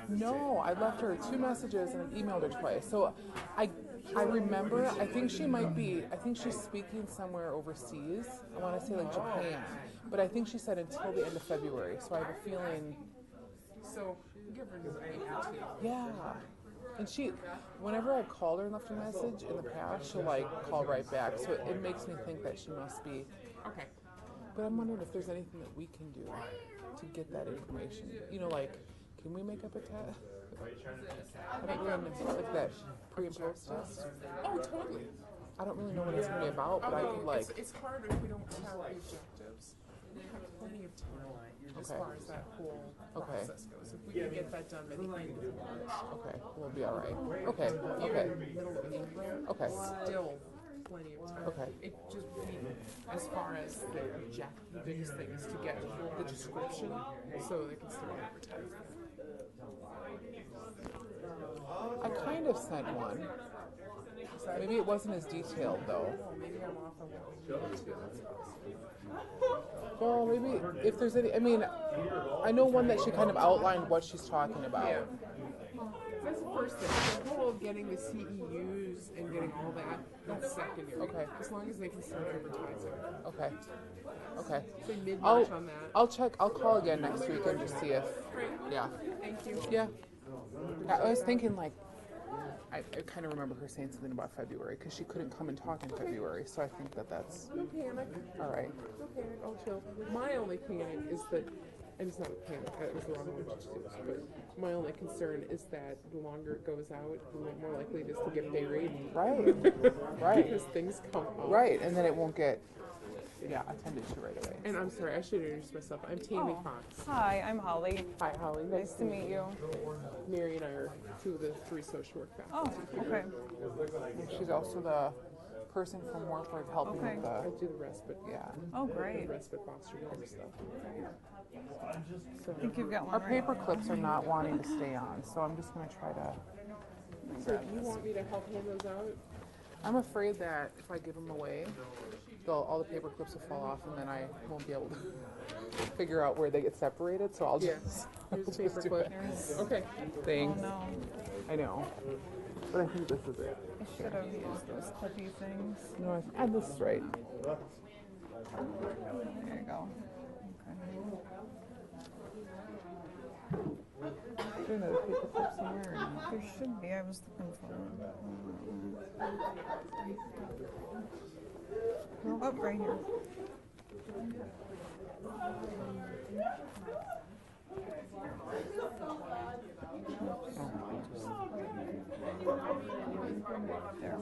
No, I left her 2 messages and I emailed her twice. So I remember, I think she's speaking somewhere overseas. I want to say like Japan. But I think she said until the end of February. So I have a feeling. So give her a week or two. Yeah. And whenever I've called her and left a message in the past, she'll like call right back. So it makes me think that she must be. Okay. But I'm wondering if there's anything that we can do to get that information. You know, like, can we make up a test? I don't really know, like that pre and post test. Oh, totally. I don't really know what it's going to be about, but I could like. It's hard if we don't have the objectives. We have plenty of time as far as that whole process goes. If we can get that done by the end of March. Okay, we'll be all right. Okay. Middle of April. Okay. Still plenty of time. Okay. It just as far as the biggest thing is to get the description so they can start advertising. I kind of sent one. Maybe it wasn't as detailed though. Maybe I'm off on Well, maybe if there's any. I mean, I know one that she kind of outlined what she's talking about. Yeah. That's the first thing. The whole getting the CEUs and getting all that, that's secondary. Okay. As long as they can start advertising. Okay. Okay. Say mid-March on that. I'll check. I'll call again next week and just see if. Great. Yeah. Thank you. Yeah. I was thinking like. I kind of remember her saying something about February because she couldn't come and talk in February, so I think that's. No panic. All right. No panic. I'll chill. My only panic is that, and it's not a panic, that was the wrong word to use, but my only concern is that the longer it goes out, the more likely it is to get buried. Right. Right. Because things come up. Right, and then it won't get. Yeah, attended to right away. And I'm sorry, I should introduce myself. I'm Tammy Fox. Hi, I'm Holly. Hi, Holly. Nice to meet you. Mary and I are 2 of the 3 social work faculty. Oh, okay. And she's also the person from Wartburg helping Okay. with I the. do the respite. Oh, great. Respite foster care stuff. I think you've got one Our right paper here. clips are not wanting to stay on, so I'm just going to try to. So do you want me to help hand those out? I'm afraid that if I give them away, all the paper clips will fall off, and then I won't be able to figure out where they get separated. So I'll just. Here's the I'll just paper do clip. it. Okay. Thanks. Oh, no. I know, but I think this is it. I should have used those clippy things. No, I had this straight. There you go. Is there another paper clip somewhere? Or no? Okay. There should be. I was looking for one. Oh, right here. There.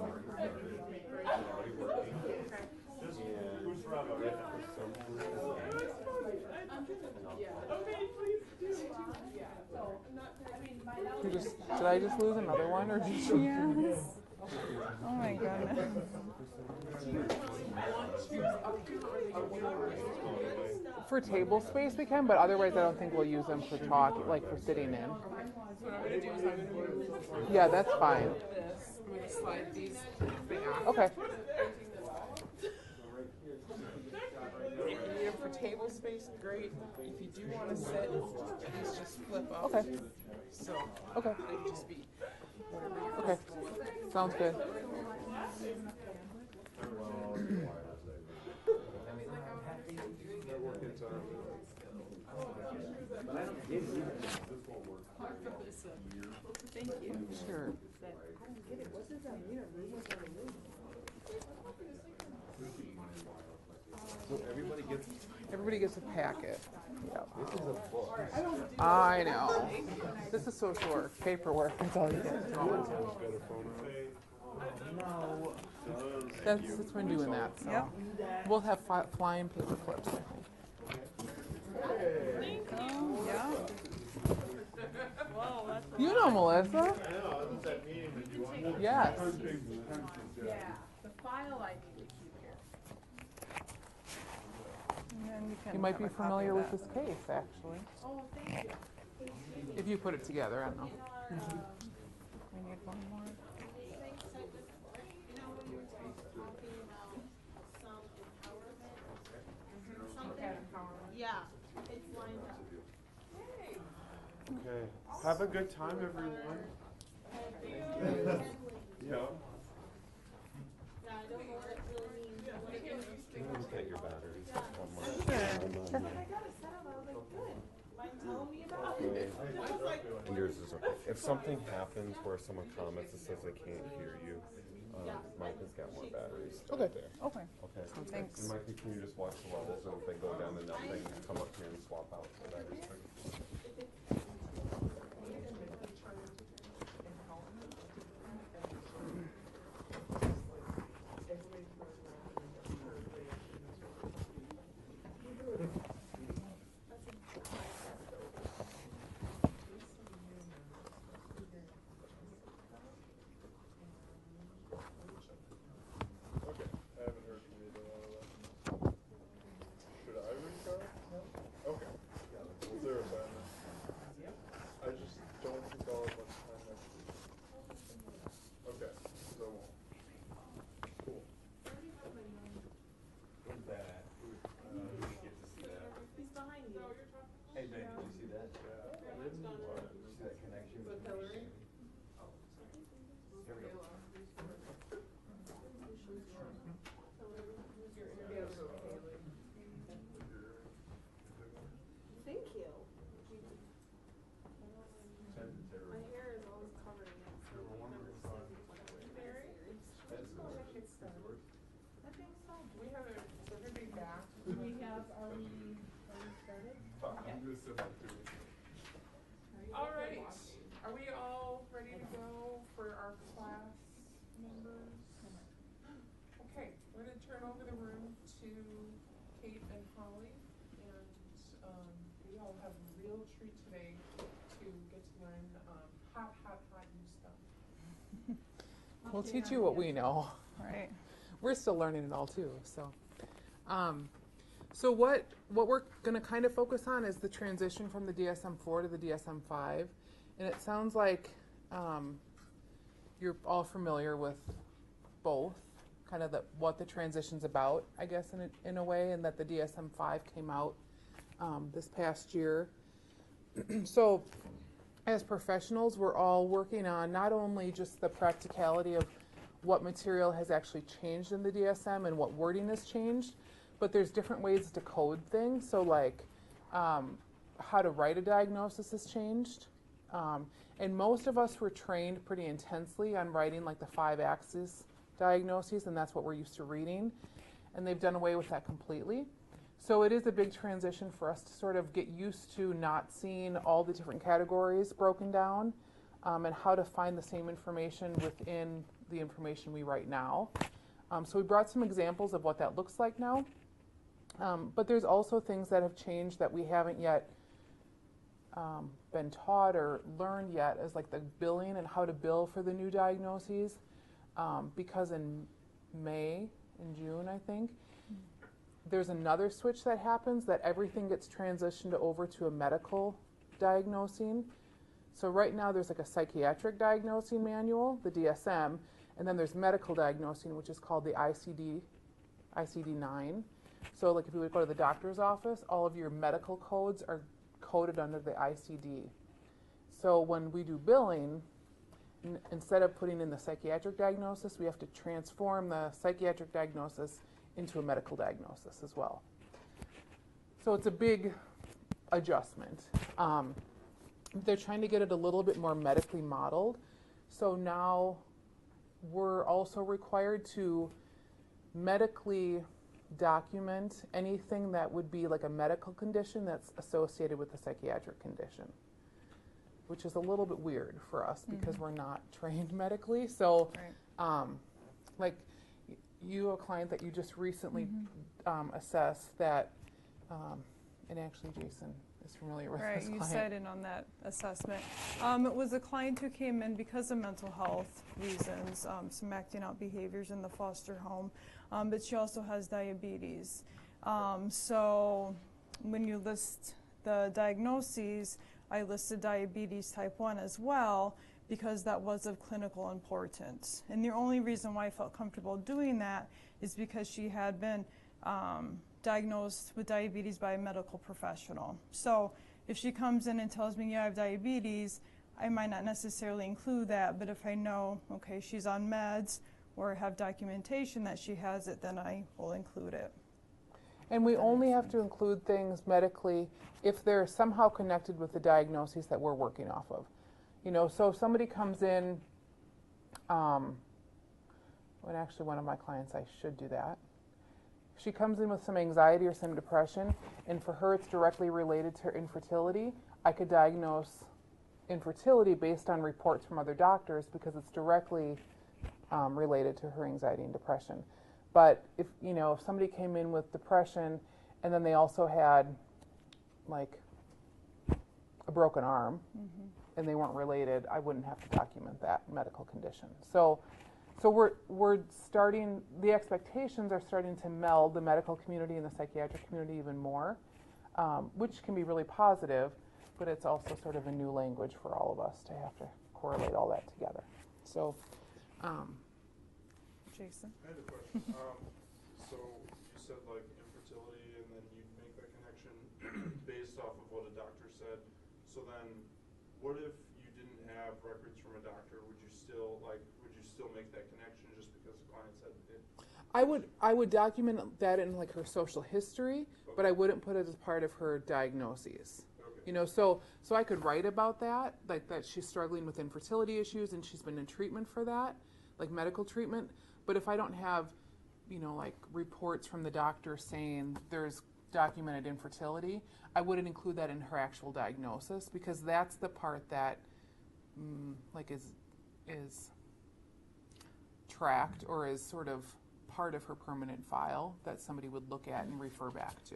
Did I just lose another one, or did you? Yes. Oh my goodness. For table space we can, but otherwise I don't think we'll use them for talk, like for sitting in. So what I'm going to do is I'm going to use Yeah, that's fine. this. I'm going to slide these thing out. Okay. You need them for table space, great. If you do want to sit, these just flip up. Okay. So Okay. they can just be whatever. Okay. Sounds good. Thank you. Sure. So Everybody gets a packet. Yep. this is a book. I know. This is social work, paperwork. That's all you get. No. That's been doing that. So. Yep. We'll have flying paper clips, I think. Oh, yeah. You know Melissa. I know, this is that meeting that you want. Yes. Yeah, the file I need to keep here. And then you can You might have be a copy familiar of with that. this case, actually. Oh, thank you. If you put it together, I don't know. We need one more. Yeah, it's lined up. Okay. Okay. Have a good time, everyone. Yeah. Can you look at your batteries? One more. And yours is okay. If something happens where someone comments and says they can't hear you, Mike has got more batteries. Okay. There. Okay. Okay. Thanks. And Mikey, can you just watch the levels, and if they go down to nothing, come up here and swap out the batteries. Okay, I haven't heard from either one of them. Should I restart? Okay. We'll zero that then. I just don't think I'll have much time next week. Okay, so I won't. Cool. What's that? Didn't get to see that. He's behind you. Hey Ben, did you see that? Yeah. Did you see that connection between Hillary? Here we go. Thank you. Send it to her. My hair is always covering it. So I've never seen one of those. Very? Let's go ahead and get started. I think so. We have a, so everybody back. We have, are we started? I'm gonna sit up too. All right, are we all ready to go for our class members? Okay, we're gonna turn over the room to Kate and Holly, and we all have a real treat today to get to learn hot new stuff. We'll teach you what we know. Right. We're still learning it all too. So what we're going to kind of focus on is the transition from the DSM-4 to the DSM-5, and it sounds like you're all familiar with both, kind of what the transition's about, I guess, in a way, and that the DSM-5 came out this past year. So as professionals, we're all working on not only just the practicality of what material has actually changed in the DSM and what wording has changed, but there's different ways to code things. So like how to write a diagnosis has changed. And most of us were trained pretty intensely on writing like the 5-axis diagnoses, and that's what we're used to reading. And they've done away with that completely. So it is a big transition for us to sort of get used to not seeing all the different categories broken down, and how to find the same information within the information we write now. So we brought some examples of what that looks like now. But there's also things that have changed that we haven't yet been taught or learned yet, as like the billing and how to bill for the new diagnoses. Because in June, I think, there's another switch that happens, that everything gets transitioned over to a medical diagnosing. So right now there's like a psychiatric diagnosing manual, the DSM, and then there's medical diagnosing, which is called the ICD-9. So like if you would go to the doctor's office, all of your medical codes are coded under the ICD. So when we do billing, instead of putting in the psychiatric diagnosis, we have to transform the psychiatric diagnosis into a medical diagnosis as well. So it's a big adjustment. They're trying to get it a little bit more medically modeled. So now we're also required to medically document anything that would be like a medical condition that's associated with a psychiatric condition, which is a little bit weird for us because we're not trained medically. So like you have a client that you just recently assessed that, and actually Jason is familiar with this Right, you client. cited on that assessment. It was a client who came in because of mental health reasons, some acting out behaviors in the foster home, but she also has diabetes. So when you list the diagnoses, I listed diabetes type 1 as well, because that was of clinical importance. And the only reason why I felt comfortable doing that is because she had been diagnosed with diabetes by a medical professional. So if she comes in and tells me, yeah, I have diabetes, I might not necessarily include that, but if I know, okay, she's on meds or have documentation that she has it, then I will include it. And we only have to include things medically if they're somehow connected with the diagnoses that we're working off of. You know, so if somebody comes in, when actually one of my clients, I should do that. She comes in with some anxiety or some depression, and for her it's directly related to her infertility, I could diagnose infertility based on reports from other doctors because it's directly related to her anxiety and depression. But if, you know, if somebody came in with depression and then they also had like a broken arm and they weren't related, I wouldn't have to document that medical condition. So we're starting, the expectations are starting to meld the medical community and the psychiatric community even more, which can be really positive, but it's also sort of a new language for all of us to have to correlate all that together. So, Jason? I had a question. So you said like infertility, and then you'd make that connection based off of what a doctor said. So then, what if you didn't have records from a doctor? Would you still make that connection just because the client said it did? I would document that in like her social history, but I wouldn't put it as part of her diagnoses. Okay. You know, so I could write about that, like that she's struggling with infertility issues and she's been in treatment for that, like medical treatment. But if I don't have, you know, like reports from the doctor saying there's documented infertility, I wouldn't include that in her actual diagnosis because that's the part that like is tracked or is sort of part of her permanent file that somebody would look at and refer back to.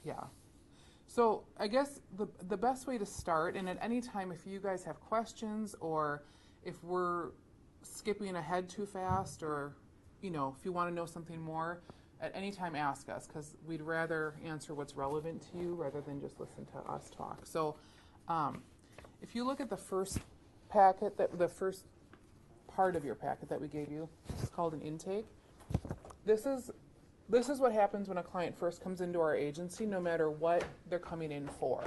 Yeah. So I guess the best way to start, and at any time if you guys have questions or if we're skipping ahead too fast or, you know, if you want to know something more, at any time ask us because we'd rather answer what's relevant to you rather than just listen to us talk. So if you look at the first packet, the first part of your packet that we gave you, it's called an intake. This is what happens when a client first comes into our agency, no matter what they're coming in for.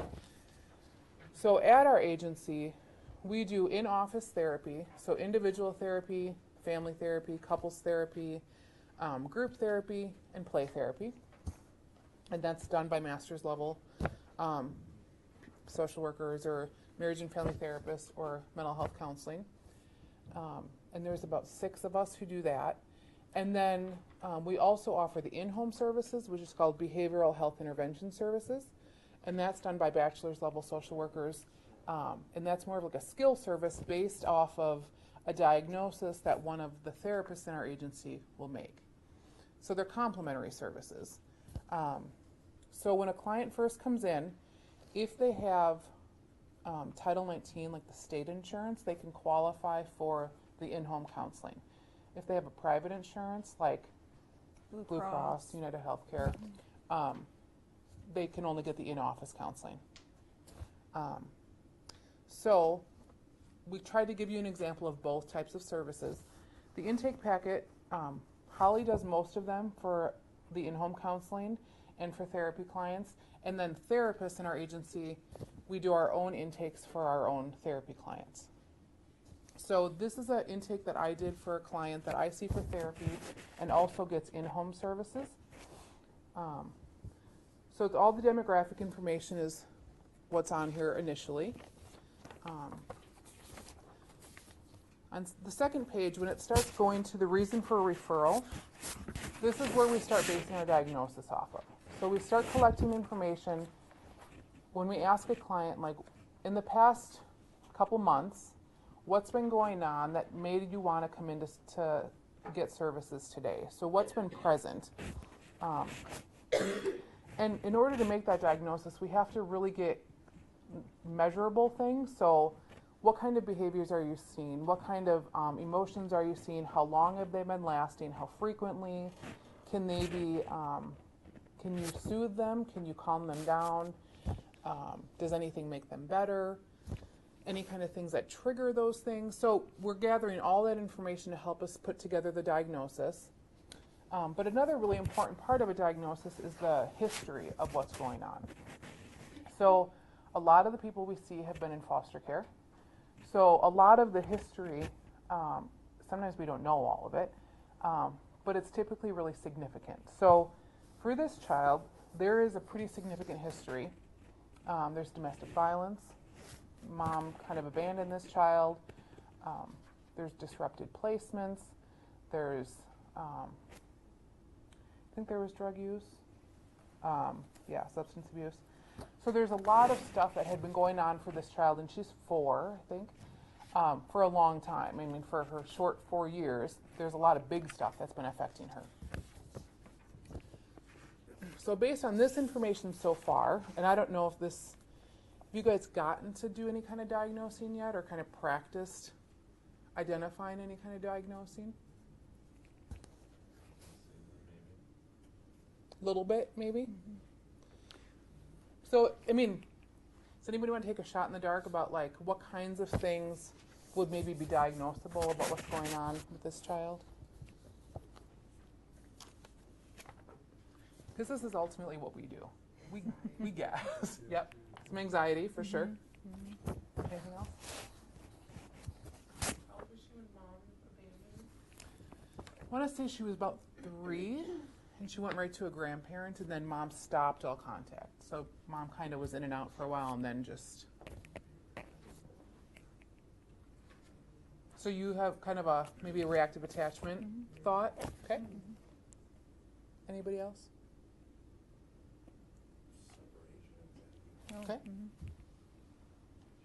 So at our agency, we do in-office therapy, so individual therapy, family therapy, couples therapy, group therapy, and play therapy. And that's done by master's level social workers or marriage and family therapists or mental health counseling. And there's about 6 of us who do that. And then we also offer the in-home services, which is called behavioral health intervention services. And that's done by bachelor's level social workers. And that's more of like a skill service based off of a diagnosis that one of the therapists in our agency will make. So they're complementary services. So when a client first comes in, if they have Title 19, like the state insurance, they can qualify for the in-home counseling. If they have a private insurance, like Blue Cross, United Healthcare, they can only get the in-office counseling. So we tried to give you an example of both types of services. The intake packet, Holly does most of them for the in-home counseling and for therapy clients. And then therapists in our agency, we do our own intakes for our own therapy clients. So this is an intake that I did for a client that I see for therapy and also gets in-home services. So it's all the demographic information is what's on here initially. On the second page, when it starts going to the reason for a referral, this is where we start basing our diagnosis off of. So we start collecting information when we ask a client, like, in the past couple months, what's been going on that made you want to come in to get services today? So what's been present? And in order to make that diagnosis, we have to really get measurable things. So what kind of behaviors are you seeing? What kind of emotions are you seeing? How long have they been lasting? How frequently? Can they be, can you soothe them? Can you calm them down? Does anything make them better? Any kind of things that trigger those things. So we're gathering all that information to help us put together the diagnosis. But another really important part of a diagnosis is the history of what's going on. So a lot of the people we see have been in foster care. So a lot of the history, sometimes we don't know all of it, but it's typically really significant. So for this child, there is a pretty significant history. There's domestic violence. Mom kind of abandoned this child. There's disrupted placements. There's, I think there was drug use. Substance abuse. So there's a lot of stuff that had been going on for this child, and she's 4, I think, for a long time. I mean, for her short 4 years, there's a lot of big stuff that's been affecting her. So based on this information so far, and I don't know if you guys gotten to do any kind of diagnosing yet or kind of practiced identifying any kind of diagnosing? A little bit, maybe? Mm-hmm. So, I mean, does anybody want to take a shot in the dark about like what kinds of things would maybe be diagnosable about what's going on with this child? Because this is ultimately what we do. We guess. Yep. Some anxiety for sure. Mm-hmm. Anything else? How old was she when Mom abandoned? I want to say she was about 3, and she went right to a grandparent, and then Mom stopped all contact. So Mom kind of was in and out for a while, and then just... So you have kind of maybe a reactive attachment thought? Okay. Mm-hmm. Anybody else? Okay. You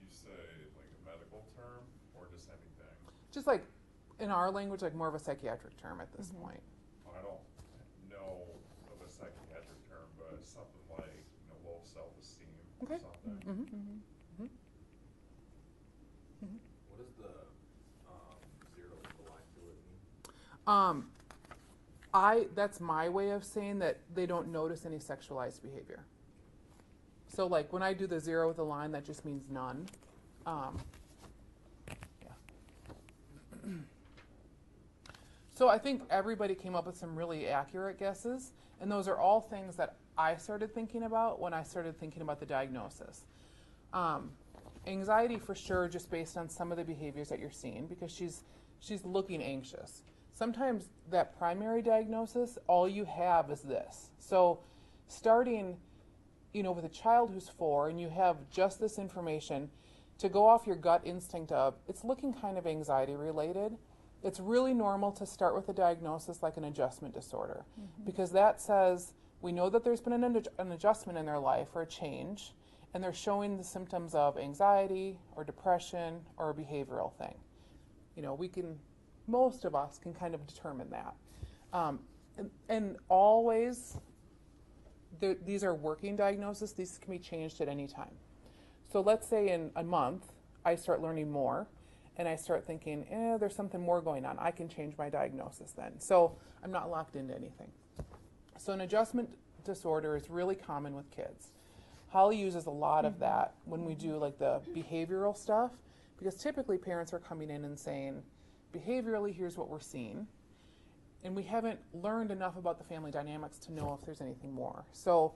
say like a medical term or just anything? Just like in our language, like more of a psychiatric term at this point. I don't know of a psychiatric term, but something like low self-esteem or something. What does the 0 to the line to it mean? That's my way of saying that they don't notice any sexualized behavior. So like when I do the 0 with a line, that just means none. So I think everybody came up with some really accurate guesses, and those are all things that I started thinking about when I started thinking about the diagnosis. Anxiety for sure, just based on some of the behaviors that you're seeing, because she's looking anxious. Sometimes that primary diagnosis, all you have is this. So starting with a child who's 4 and you have just this information, to go off your gut instinct of it's looking kind of anxiety related, it's really normal to start with a diagnosis like an adjustment disorder, because that says we know that there's been an adjustment in their life or a change, and they're showing the symptoms of anxiety or depression or a behavioral thing. Most of us can kind of determine that. And always, these are working diagnoses. These can be changed at any time. So let's say in a month, I start learning more, and I start thinking, there's something more going on. I can change my diagnosis then. So I'm not locked into anything. So an adjustment disorder is really common with kids. Holly uses a lot of that when we do like the behavioral stuff, because typically parents are coming in and saying, behaviorally, here's what we're seeing. And we haven't learned enough about the family dynamics to know if there's anything more. So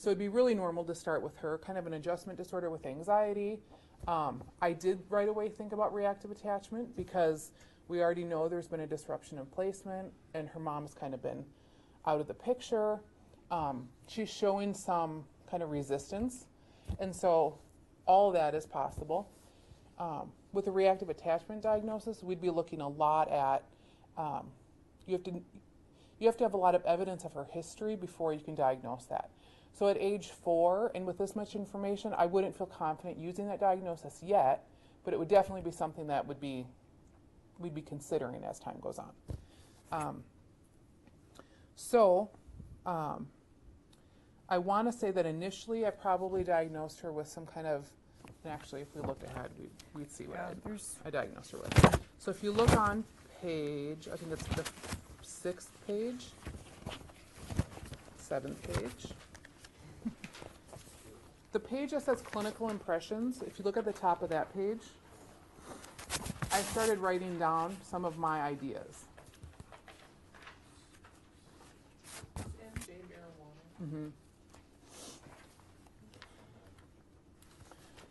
it'd be really normal to start with her, kind of an adjustment disorder with anxiety. I did right away think about reactive attachment because we already know there's been a disruption of placement and her mom's kind of been out of the picture. She's showing some kind of resistance. And so all of that is possible. With a reactive attachment diagnosis, we'd be looking a lot at, you have to have a lot of evidence of her history before you can diagnose that. So at age 4, and with this much information, I wouldn't feel confident using that diagnosis yet, but it would definitely be something that we'd be considering as time goes on. I want to say that initially I probably diagnosed her with some kind of, and actually if we looked ahead, we'd see what I diagnosed her with. So if you look on page, I think it's the 6th page, 7th page. The page that says clinical impressions, if you look at the top of that page, I started writing down some of my ideas.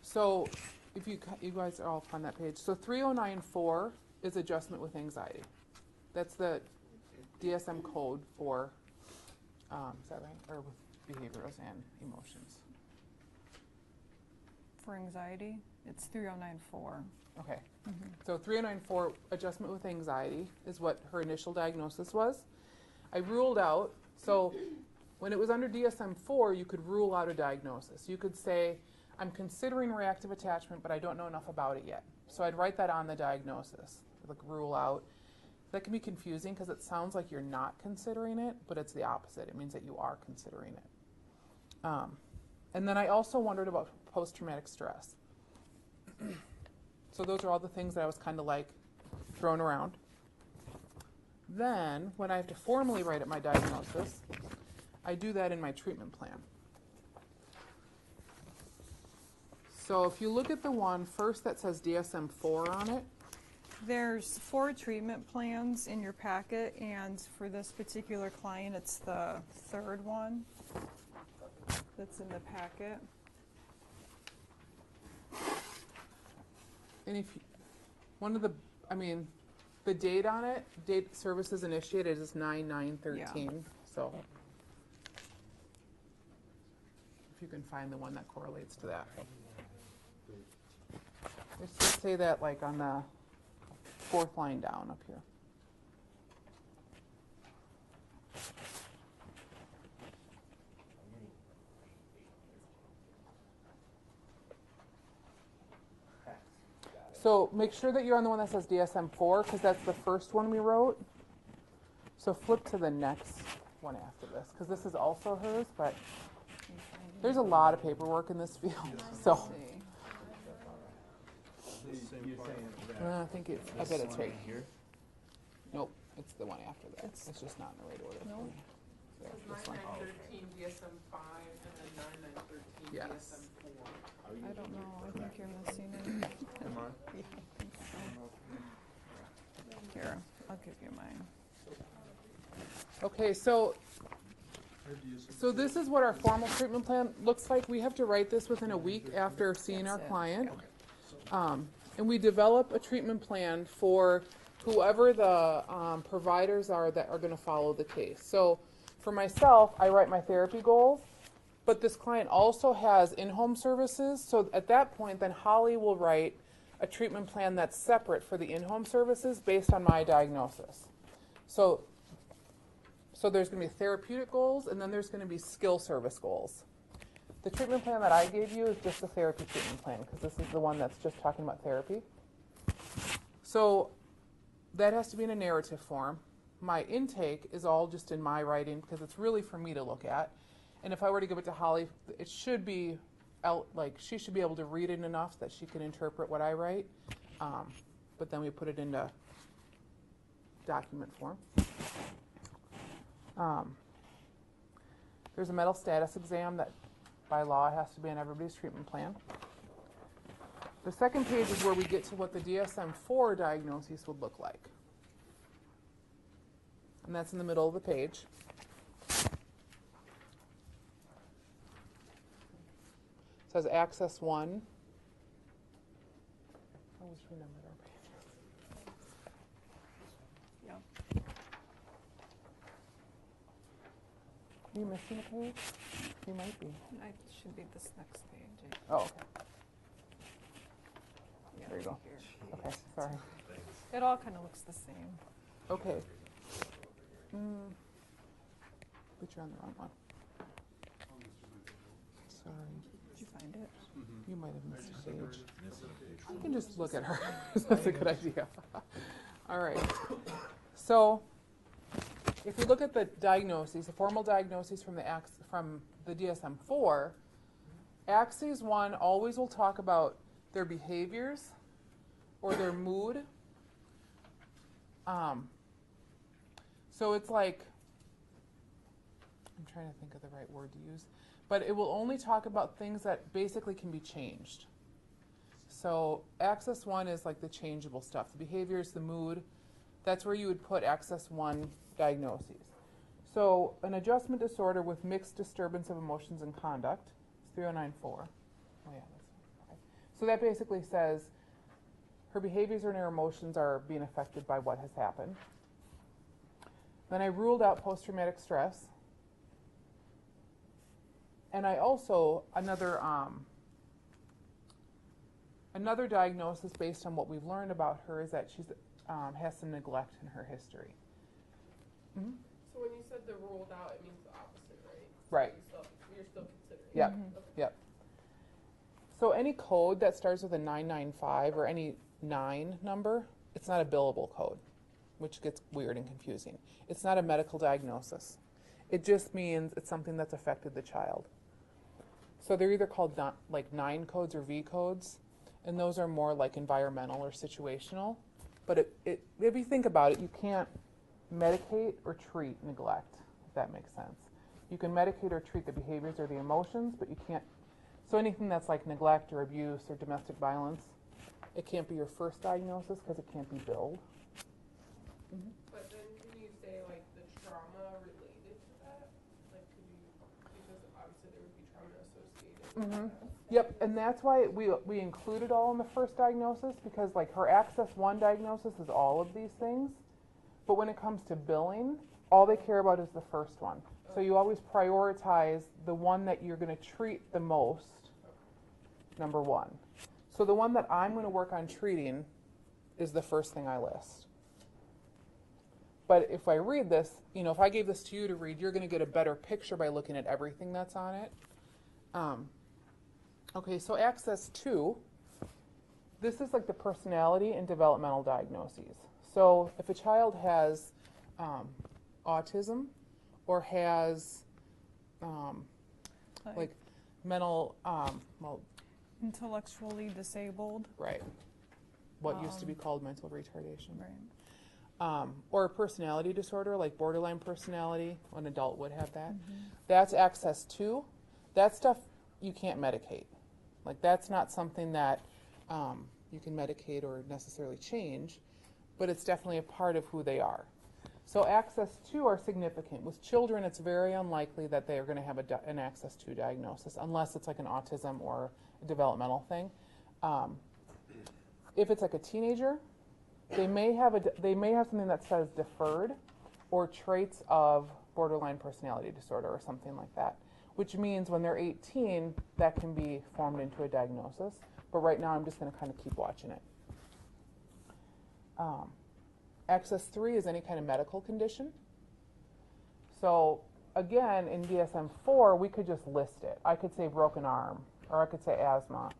So if you guys are all on that page. So 3094 is adjustment with anxiety. That's the DSM code for, is that right? Or with behaviors and emotions. For anxiety, it's 3094. Okay. So 3094, adjustment with anxiety, is what her initial diagnosis was. I ruled out, so when it was under DSM-4, you could rule out a diagnosis. You could say, I'm considering reactive attachment, but I don't know enough about it yet. So I'd write that on the diagnosis, like rule out. That can be confusing because it sounds like you're not considering it, but it's the opposite. It means that you are considering it. And then I also wondered about post-traumatic stress. So those are all the things that I was kind of like thrown around. Then, when I have to formally write up my diagnosis, I do that in my treatment plan. So if you look at the one first that says DSM-4 on it, There's 4 treatment plans in your packet, and for this particular client, it's the 3rd one that's in the packet. and if you, one of the, I mean, the date on it, date services initiated is 9/9/13. So if you can find the one that correlates to that. Let's just say that like on the 4th line down up here. So make sure that you're on the one that says DSM-4 because that's the first one we wrote. So flip to the next one after this because this is also hers, but there's a lot of paperwork in this field. So I think it's, I bet it's right here. Nope, it's the one after that. It's just not in the right order. No. There, this one. 9913 DSM-5 and then 9913 Yes. DSM-4. I don't know. I think you're missing it. Am I? Here, I'll give you mine. Okay, so this is what our formal treatment plan looks like. We have to write this within a week after seeing our client. And we develop a treatment plan for whoever the providers are that are going to follow the case. So for myself, I write my therapy goals, but this client also has in-home services. So at that point, then Holly will write a treatment plan that's separate for the in-home services based on my diagnosis. So there's going to be therapeutic goals, and then there's going to be skill service goals. The treatment plan that I gave you is just a therapy treatment plan because this is the one that's just talking about therapy. So that has to be in a narrative form. My intake is all just in my writing because it's really for me to look at. And if I were to give it to Holly, it should be like she should be able to read it enough that she can interpret what I write. But then we put it into document form. There's a mental status exam that by law has to be on everybody's treatment plan. The second page is where we get to what the DSM-4 diagnosis would look like. And that's in the middle of the page. It says Access 1. I always renumbered our pages. Yeah. Are you missing a page? You might be. I should be this next page. Oh, okay. Yeah, There you go. here. Okay, sorry. It all kind of looks the same. Okay. But you're on the wrong one. Sorry. Did you find it? You might have missed a page. You can just look at her. That's a good idea. All right. So if we look at the diagnoses, the formal diagnoses from the DSM-4, Axes 1 always will talk about their behaviors or their mood. So it's like, I'm trying to think of the right word to use, but it will only talk about things that basically can be changed. So Axis 1 is like the changeable stuff, the behaviors, the mood. That's where you would put Axis 1 diagnoses. So an adjustment disorder with mixed disturbance of emotions and conduct is 3094. Oh yeah, that's okay. So that basically says her behaviors and her emotions are being affected by what has happened. Then I ruled out post-traumatic stress. And I also, another diagnosis based on what we've learned about her is that she's has some neglect in her history. Mm-hmm. So when you said the ruled out, it means the opposite, right? Right. You're still considering. Yep. Okay. Yep. So any code that starts with a 995 or any 9 number, it's not a billable code, which gets weird and confusing. It's not a medical diagnosis. It just means it's something that's affected the child. So they're either called like 9 codes or V codes, and those are more like environmental or situational. But if you think about it, you can't medicate or treat neglect, if that makes sense. You can medicate or treat the behaviors or the emotions, but you can't. So anything that's like neglect or abuse or domestic violence, it can't be your first diagnosis because it can't be billed. Mm-hmm. But then can you say like the trauma related to that? Like could you, because obviously there would be trauma associated with Mm-hmm. that. Yep, and that's why we include it all in the first diagnosis, because like her Access 1 diagnosis is all of these things, but when it comes to billing, all they care about is the first one. So you always prioritize the one that you're going to treat the most, number 1. So the one that I'm going to work on treating is the first thing I list. But if I read this, if I gave this to you to read, you're going to get a better picture by looking at everything that's on it. Okay, so Access 2, this is like the personality and developmental diagnoses. So if a child has autism or has like mental, intellectually disabled. Right, what used to be called mental retardation. Right. Or a personality disorder like borderline personality, an adult would have that. Mm-hmm. That's Access 2. That stuff you can't medicate. Like that's not something that you can medicate or necessarily change, but it's definitely a part of who they are. So Access 2 are significant. With children, it's very unlikely that they are going to have an Access 2 diagnosis, unless it's like an autism or a developmental thing. If it's like a teenager, they may have something that says deferred or traits of borderline personality disorder or something like that, which means when they're 18, that can be formed into a diagnosis. But right now, I'm just going to kind of keep watching it. Access 3 is any kind of medical condition. So again, in DSM-4, we could just list it. I could say broken arm, or I could say asthma,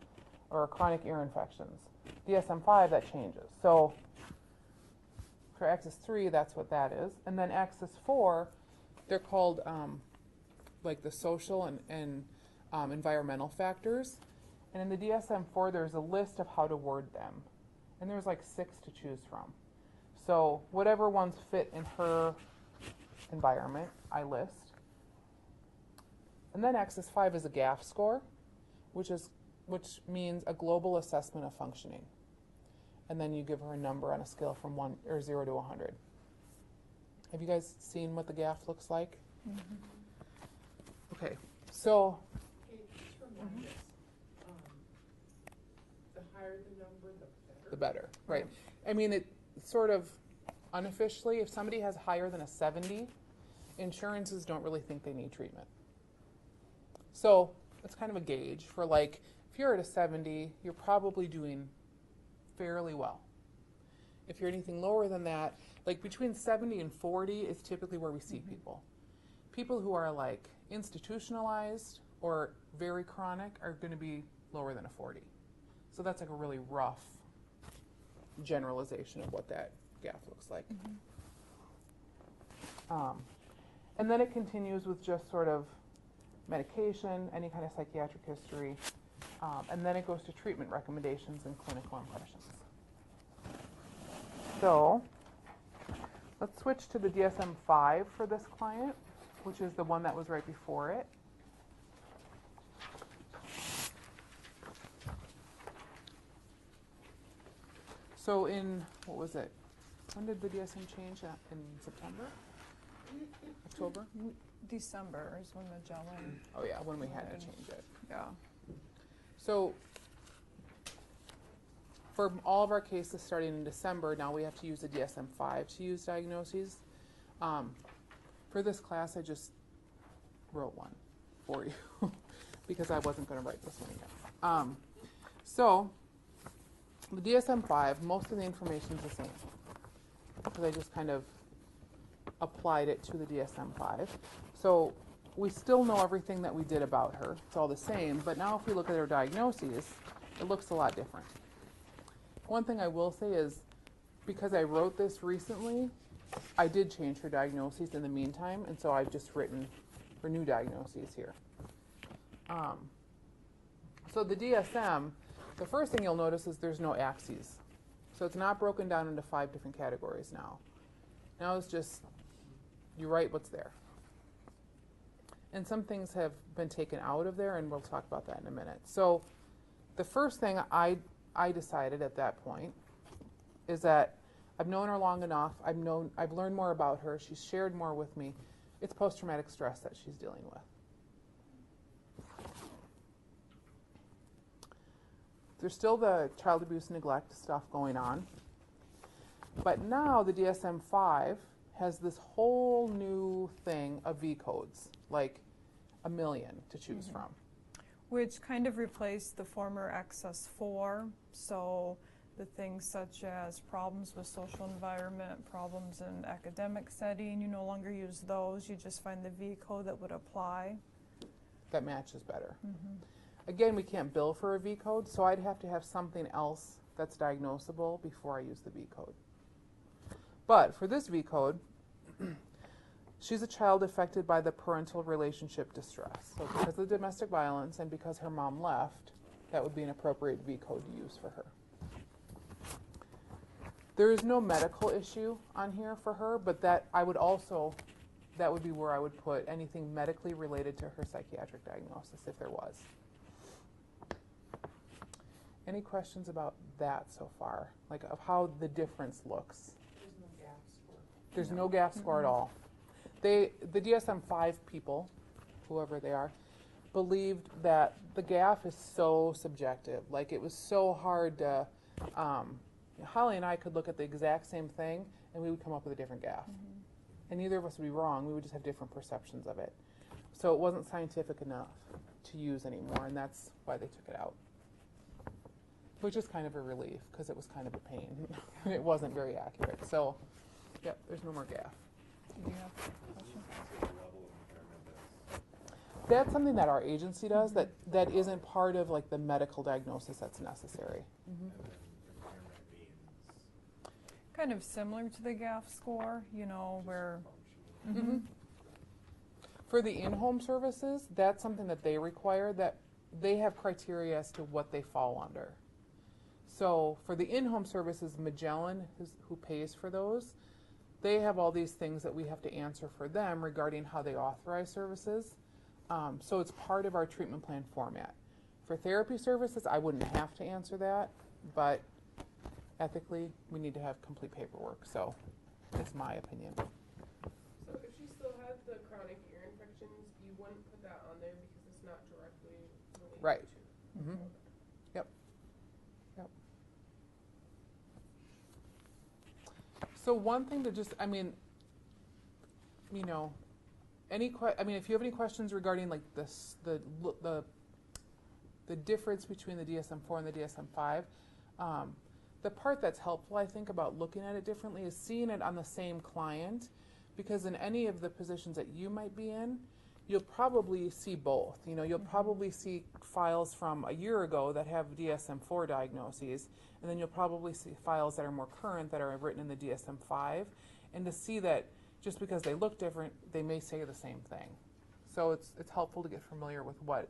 or chronic ear infections. DSM-5, that changes. So for Access 3, that's what that is. And then Access 4, they're called like the social and environmental factors. And in the DSM-4, there's a list of how to word them. And there's like 6 to choose from. So whatever ones fit in her environment, I list. And then Access 5 is a GAF score, which means a global assessment of functioning. And then you give her a number on a scale from 0 to 100. Have you guys seen what the GAF looks like? Mm-hmm. Okay, so Okay, just remind us, the higher the number, the better, right? I mean, it sort of unofficially, if somebody has higher than a 70, insurances don't really think they need treatment. So it's kind of a gauge for like, if you're at a 70, you're probably doing fairly well. If you're anything lower than that, like between 70 and 40 is typically where we see people. People who are like institutionalized or very chronic are going to be lower than a 40. So that's like a really rough generalization of what that GAF looks like. And then it continues with just sort of medication, any kind of psychiatric history, and then it goes to treatment recommendations and clinical impressions. So let's switch to the DSM-5 for this client, which is the one that was right before it. So in, what was it? When did the DSM change? In September? October? December is when Magellan. Oh yeah, when we had to change it. Yeah. So for all of our cases starting in December, now we have to use the DSM-5 to use diagnoses. For this class, I just wrote one for you because I wasn't going to write this one yet. So the DSM-5, most of the information is the same because I just kind of applied it to the DSM-5. So we still know everything that we did about her. It's all the same, but now if we look at her diagnoses, it looks a lot different. One thing I will say is, because I wrote this recently, I did change her diagnoses in the meantime, and so I've just written her new diagnoses here. So the DSM, the first thing you'll notice is there's no axes. So it's not broken down into 5 different categories now. Now it's just, you write what's there. And some things have been taken out of there, and we'll talk about that in a minute. So the first thing I decided at that point is that I've known her long enough. I've learned more about her. She's shared more with me. It's post-traumatic stress that she's dealing with. There's still the child abuse neglect stuff going on. But now the DSM-5 has this whole new thing of V codes, like 1 million to choose from. Which kind of replaced the former XS4. So the things such as problems with social environment, problems in academic setting, you no longer use those. You just find the V code that would apply. That matches better. Again, we can't bill for a V code, so I'd have to have something else that's diagnosable before I use the V code. But for this V code, she's a child affected by the parental relationship distress. So because of the domestic violence and because her mom left, that would be an appropriate V code to use for her. There is no medical issue on here for her, but that would be where I would put anything medically related to her psychiatric diagnosis if there was. Any questions about that so far? Like of how the difference looks? There's no gap score. There's no gap score at all. The DSM-5 people, whoever they are, believed that the GAF is so subjective. Like it was so hard to, Holly and I could look at the exact same thing and we would come up with a different GAF. And neither of us would be wrong, we would just have different perceptions of it. So it wasn't scientific enough to use anymore, and that's why they took it out. Which is kind of a relief, because it was kind of a pain. And it wasn't very accurate. So, yep, there's no more GAF. Do you have a question? That's something that our agency does that isn't part of like the medical diagnosis that's necessary. Kind of similar to the GAF score, you know, where For the in-home services, that's something that they require, that they have criteria as to what they fall under. So for the in-home services, Magellan, who pays for those, they have all these things that we have to answer for them regarding how they authorize services. So it's part of our treatment plan format. For therapy services, I wouldn't have to answer that, but ethically, we need to have complete paperwork. So it's my opinion. So if she still has the chronic ear infections, you wouldn't put that on there because it's not directly related Right. to. Yep. So one thing to just, if you have any questions regarding like this, the difference between the DSM-4 and the DSM-5, the part that's helpful, I think, about looking at it differently is seeing it on the same client, because in any of the positions that you might be in, you'll probably see both. You know, you'll probably see files from a year ago that have DSM-4 diagnoses, and then you'll probably see files that are more current that are written in the DSM-5, and to see that just because they look different, they may say the same thing. So it's helpful to get familiar with what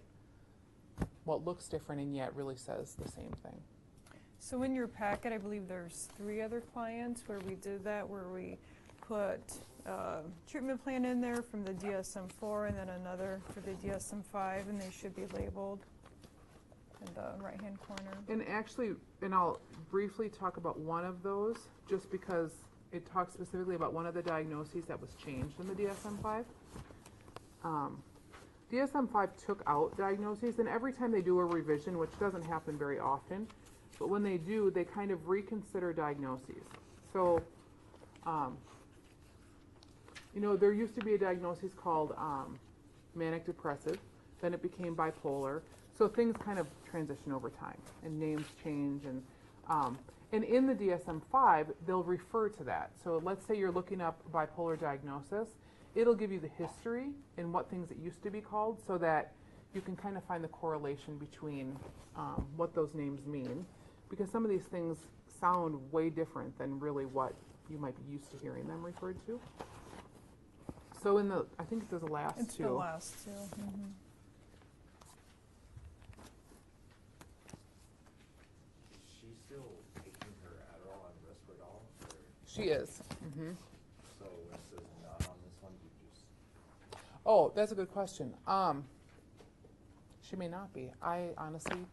looks different and yet really says the same thing. So in your packet, I believe there's 3 other clients where we did that, where we put a treatment plan in there from the DSM-4 and then another for the DSM-5, and they should be labeled in the right-hand corner. And actually, I'll briefly talk about one of those, just because it talks specifically about one of the diagnoses that was changed in the DSM-5. DSM-5 took out diagnoses, and every time they do a revision, which doesn't happen very often, but when they do, they kind of reconsider diagnoses. So, there used to be a diagnosis called manic depressive, then it became bipolar. So things kind of transition over time, and names change, and in the DSM-5, they'll refer to that. So let's say you're looking up bipolar diagnosis, it'll give you the history and what things it used to be called, so that you can kind of find the correlation between what those names mean, because some of these things sound way different than really what you might be used to hearing them referred to. So I think it's the last two. It's the last two. Mm-hmm. She's still taking her Adderall and Risperdal? Or? She is. Mm-hmm. So when it says not on this one, you just... Oh, that's a good question. She may not be. I honestly,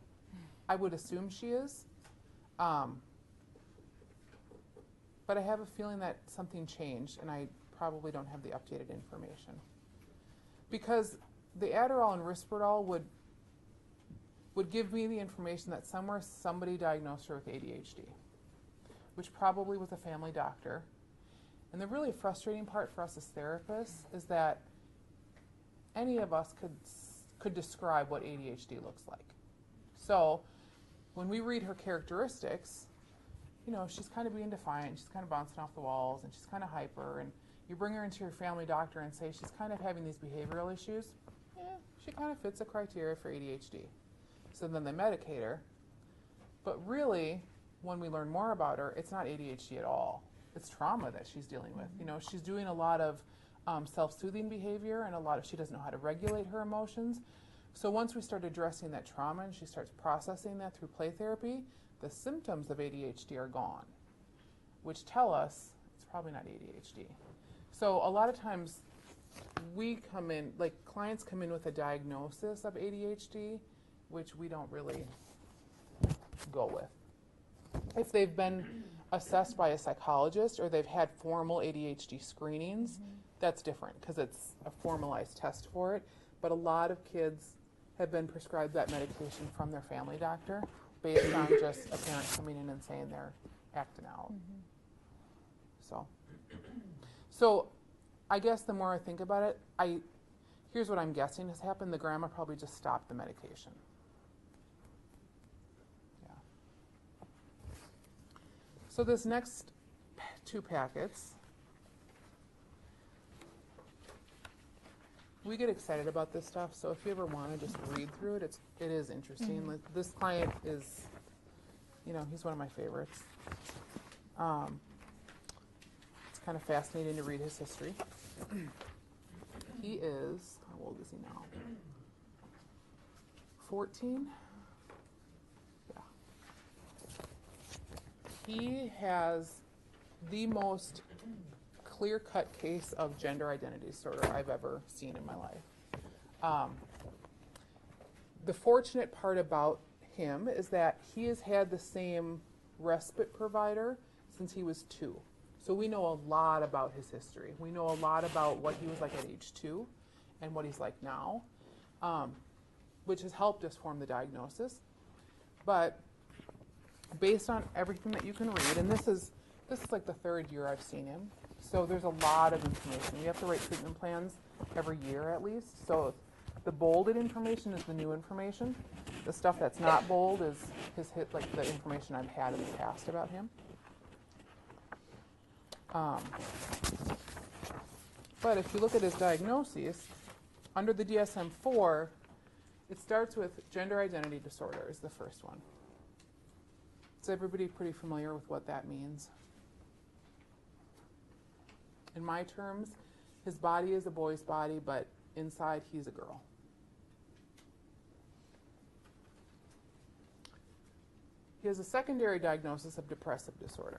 I would assume she is. But I have a feeling that something changed, and I probably don't have the updated information. Because the Adderall and Risperdal would give me the information that somewhere somebody diagnosed her with ADHD, which probably was a family doctor. And the really frustrating part for us as therapists is that any of us could describe what ADHD looks like. So when we read her characteristics, she's kind of being defiant, she's kind of bouncing off the walls, and she's kind of hyper, and you bring her into your family doctor and say she's kind of having these behavioral issues, she kind of fits the criteria for ADHD. So then they medicate her. But really, when we learn more about her, it's not ADHD at all. It's trauma that she's dealing with. She's doing a lot of self-soothing behavior, and she doesn't know how to regulate her emotions. So once we start addressing that trauma and she starts processing that through play therapy, the symptoms of ADHD are gone, which tell us it's probably not ADHD. So a lot of times clients come in with a diagnosis of ADHD, which we don't really go with. If they've been assessed by a psychologist or they've had formal ADHD screenings, that's different because it's a formalized test for it. But a lot of kids have been prescribed that medication from their family doctor based on just a parent coming in and saying they're acting out. So I guess the more I think about it, here's what I'm guessing has happened. The grandma probably just stopped the medication. Yeah. So this next 2 packets, we get excited about this stuff, so if you ever want to just read through it, it is interesting. Mm-hmm. Like, this client is, he's one of my favorites. It's kind of fascinating to read his history. He is, how old is he now? 14? Yeah. He has the most clear-cut case of gender identity disorder I've ever seen in my life. The fortunate part about him is that he has had the same respite provider since he was 2. So we know a lot about his history. We know a lot about what he was like at age 2 and what he's like now, which has helped us form the diagnosis. But based on everything that you can read, and this is like the 3rd year I've seen him, so there's a lot of information. We have to write treatment plans every year at least. So the bolded information is the new information. The stuff that's not bold is the information I've had in the past about him. But if you look at his diagnoses, under the DSM-4, it starts with gender identity disorder is the first one. Is everybody pretty familiar with what that means? In my terms, his body is a boy's body, but inside he's a girl. He has a secondary diagnosis of depressive disorder.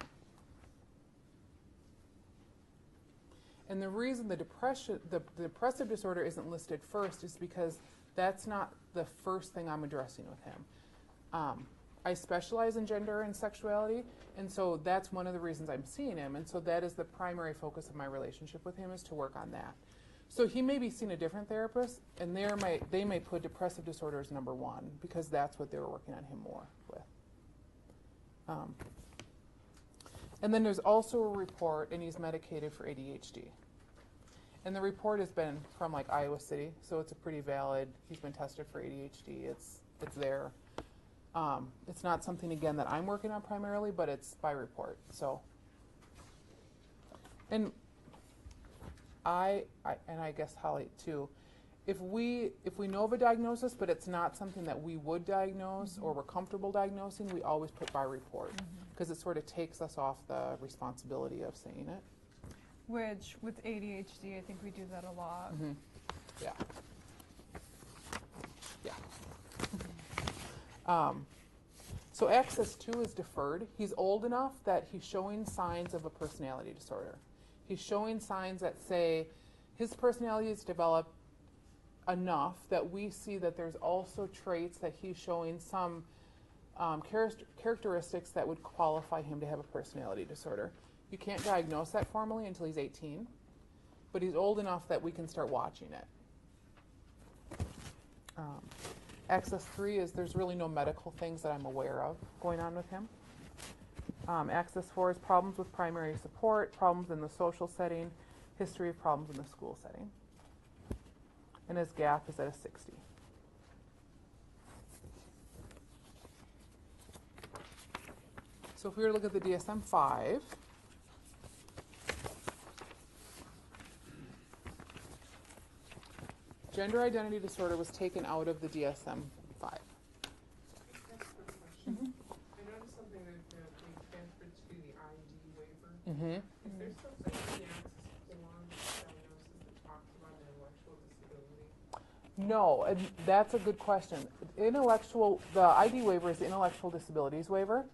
And the reason the depressive disorder isn't listed first is because that's not the first thing I'm addressing with him. I specialize in gender and sexuality, and so that's one of the reasons I'm seeing him, and so that is the primary focus of my relationship with him, is to work on that. So he may be seeing a different therapist, and they may put depressive disorder as number one, because that's what they were working on him more with. And then there's also a report, and he's medicated for ADHD. And the report has been from like Iowa City, so it's a pretty valid, he's been tested for ADHD, it's there. It's not something, again, that I'm working on primarily, but it's by report. So, and I guess Holly too, if we know of a diagnosis, but it's not something that we would diagnose or we're comfortable diagnosing, we always put by report, because it sort of takes us off the responsibility of saying it. Which, with ADHD, I think we do that a lot. Yeah. So access 2 is deferred. He's old enough that he's showing signs of a personality disorder. He's showing signs that say his personality is developed enough that we see that there's also traits that he's showing some characteristics that would qualify him to have a personality disorder. You can't diagnose that formally until he's 18, but he's old enough that we can start watching it. Access 3 is there's really no medical things that I'm aware of going on with him. Access 4 is problems with primary support, problems in the social setting, history of problems in the school setting. And his gap is at a 60. So if we were to look at the DSM-5, gender identity disorder was taken out of the DSM-5. That's a good question. I noticed something that they transferred to the ID waiver. Is there something in the access form diagnosis that talks about an intellectual disability? No, and that's a good question. The ID waiver is the intellectual disabilities waiver.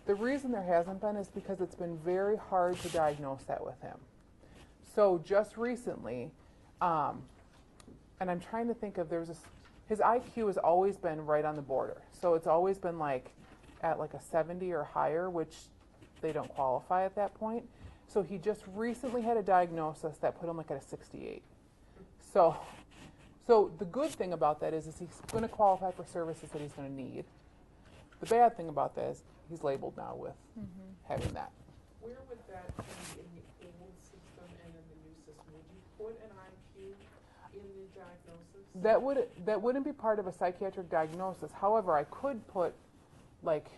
The reason there hasn't been is because it's been very hard to diagnose that with him. So just recently, and I'm trying to think of, his IQ has always been right on the border. So it's always been like at like a 70 or higher, which they don't qualify at that point. So he just recently had a diagnosis that put him like at a 68. So the good thing about that is he's going to qualify for services that he's going to need. The bad thing about that is he's labeled now with having that. Where would that be in the old system and in the new system? Would you put an IQ in the diagnosis? That wouldn't be part of a psychiatric diagnosis. However, I could put like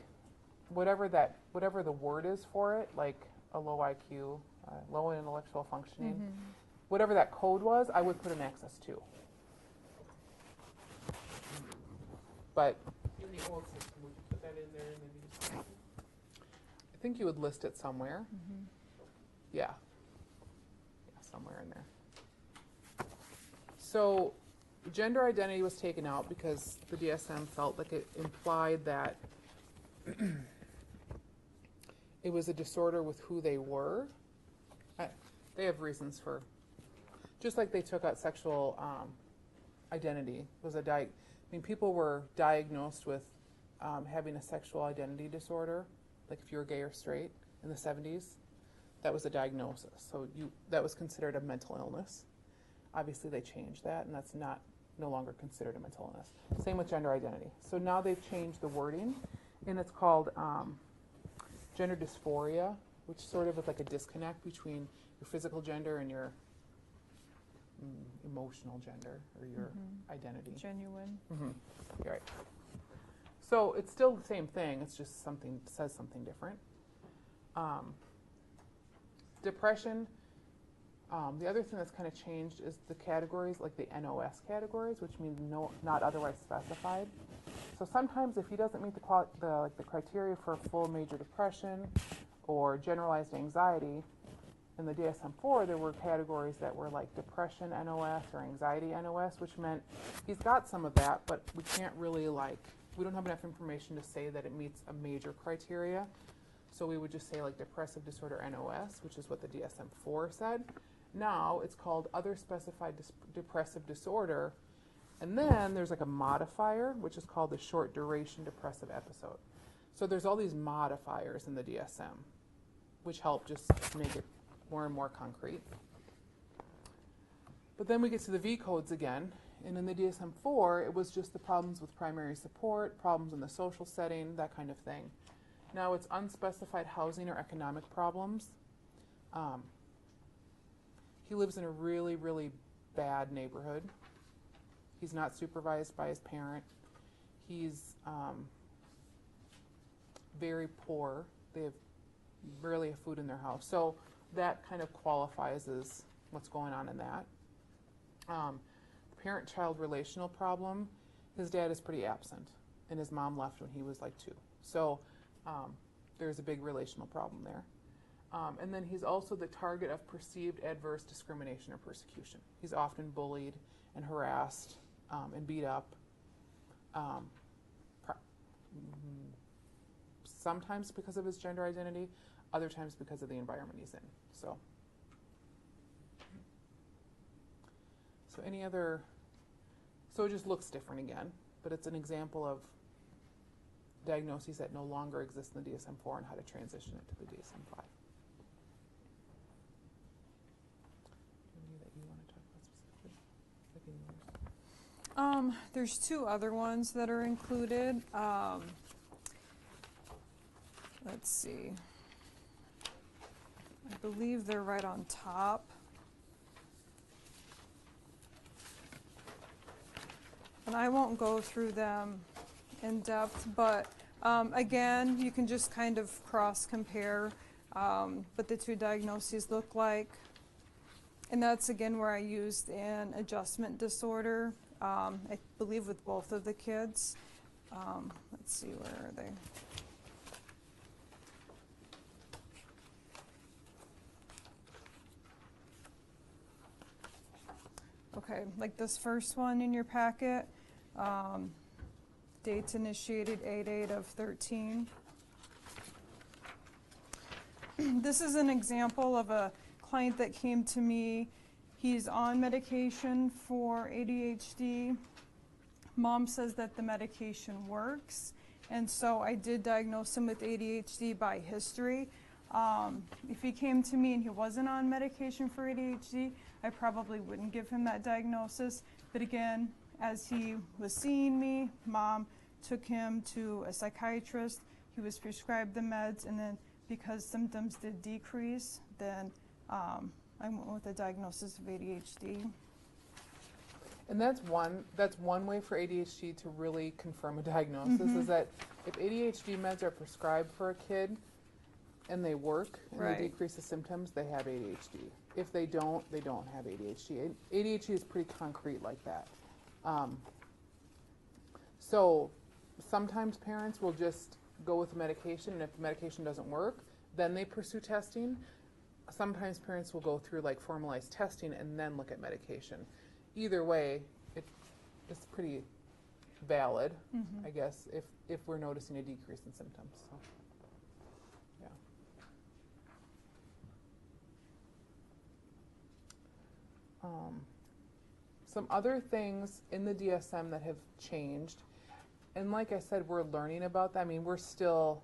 whatever the word is for it, like a low IQ, low intellectual functioning, whatever that code was, I would put an access 2. But In the old system, would you put that in there in the new system? I think you would list it somewhere. Yeah, somewhere in there. So gender identity was taken out because the DSM felt like it implied that it was a disorder with who they were. They have reasons for, just like they took out sexual identity. People were diagnosed with having a sexual identity disorder, like if you were gay or straight in the 70s, that was a diagnosis. So that was considered a mental illness. Obviously they changed that, and that's no longer considered a mental illness. Same with gender identity. So now they've changed the wording, and it's called gender dysphoria, which sort of is like a disconnect between your physical gender and your emotional gender or your identity. Genuine. You're right. So it's still the same thing. It's just says something different. Depression. The other thing that's kind of changed is the categories, like the NOS categories, which means not otherwise specified. So sometimes if he doesn't meet the criteria for full major depression or generalized anxiety, in the DSM-4 there were categories that were like depression NOS or anxiety NOS, which meant he's got some of that, but we can't really we don't have enough information to say that it meets a major criteria. So we would just say like depressive disorder NOS, which is what the DSM-4 said. Now it's called other specified depressive disorder. And then there's like a modifier, which is called the short duration depressive episode. So there's all these modifiers in the DSM, which help just make it more and more concrete. But then we get to the V codes again, and in the DSM-4, it was just the problems with primary support, problems in the social setting, that kind of thing. Now it's unspecified housing or economic problems. He lives in a really, really bad neighborhood. He's not supervised by his parent. He's very poor. They have barely have food in their house. So that kind of qualifies as what's going on in that. Parent-child relational problem, his dad is pretty absent, and his mom left when he was like 2. So there's a big relational problem there. And then he's also the target of perceived adverse discrimination or persecution. He's often bullied and harassed and beat up. Sometimes because of his gender identity, other times because of the environment he's in. So any other, so it just looks different again, but it's an example of diagnoses that no longer exist in the DSM-4 and how to transition it to the DSM-5. Any that you want to talk about specifically? There's 2 other ones that are included. Let's see. I believe they're right on top. And I won't go through them in depth, but again, you can just kind of cross-compare what the 2 diagnoses look like. And that's again where I used an adjustment disorder, I believe with both of the kids. Let's see, where are they? Okay, like this first one in your packet, dates initiated 8/8/13. This is an example of a client that came to me. He's on medication for ADHD. Mom says that the medication works, and so I did diagnose him with ADHD by history. If he came to me and he wasn't on medication for ADHD, I probably wouldn't give him that diagnosis. But again, as he was seeing me, Mom took him to a psychiatrist. He was prescribed the meds, and then because symptoms did decrease, then I went with a diagnosis of ADHD. And that's one way for ADHD to really confirm a diagnosis, is that if ADHD meds are prescribed for a kid and they work and Right. they decrease the symptoms, they have ADHD. If they don't have ADHD. And ADHD is pretty concrete like that. So sometimes parents will just go with the medication, and if the medication doesn't work, then they pursue testing. Sometimes parents will go through like formalized testing and then look at medication. Either way, it's pretty valid, I guess, if we're noticing a decrease in symptoms. So, yeah. Some other things in the DSM that have changed, and like I said, we're learning about that. I mean, we're still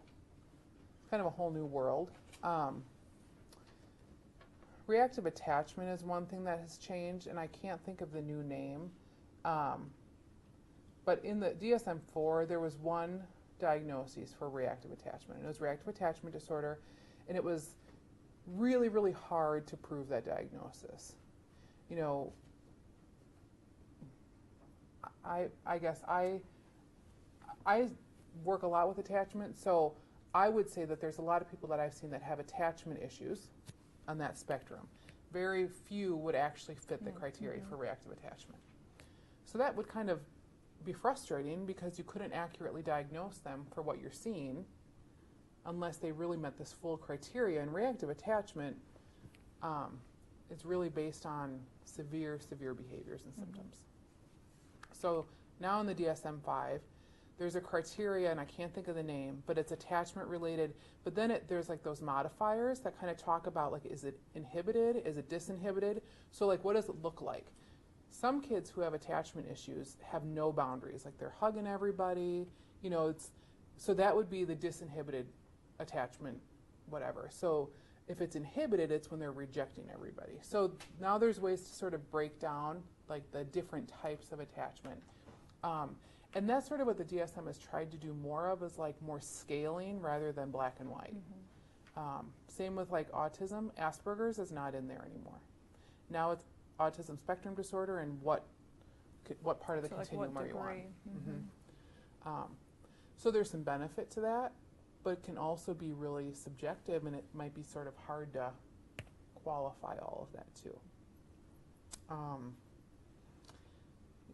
kind of a whole new world. Reactive attachment is one thing that has changed, and I can't think of the new name. But in the DSM-4, there was one diagnosis for reactive attachment, and it was reactive attachment disorder, and it was really, really hard to prove that diagnosis. You know, I guess I work a lot with attachment, so I would say that there's a lot of people that I've seen that have attachment issues on that spectrum. Very few would actually fit the criteria for reactive attachment. So that would kind of be frustrating because you couldn't accurately diagnose them for what you're seeing unless they really met this full criteria. And reactive attachment is really based on severe behaviors and symptoms. So now in the DSM-5, there's a criteria, and I can't think of the name, but it's attachment related. But then there's like those modifiers that kind of talk about, like, is it inhibited? Is it disinhibited? So like, what does it look like? Some kids who have attachment issues have no boundaries. Like, they're hugging everybody. You know, So that would be the disinhibited attachment, whatever. So if it's inhibited, it's when they're rejecting everybody. So now there's ways to sort of break down like the different types of attachment. And that's sort of what the DSM has tried to do more of, is like more scaling rather than black and white. Same with like autism. Asperger's is not in there anymore. Now it's autism spectrum disorder, and what part of the So, like, continuum what are you on? degree? So there's some benefit to that, but it can also be really subjective, and it might be sort of hard to qualify all of that too.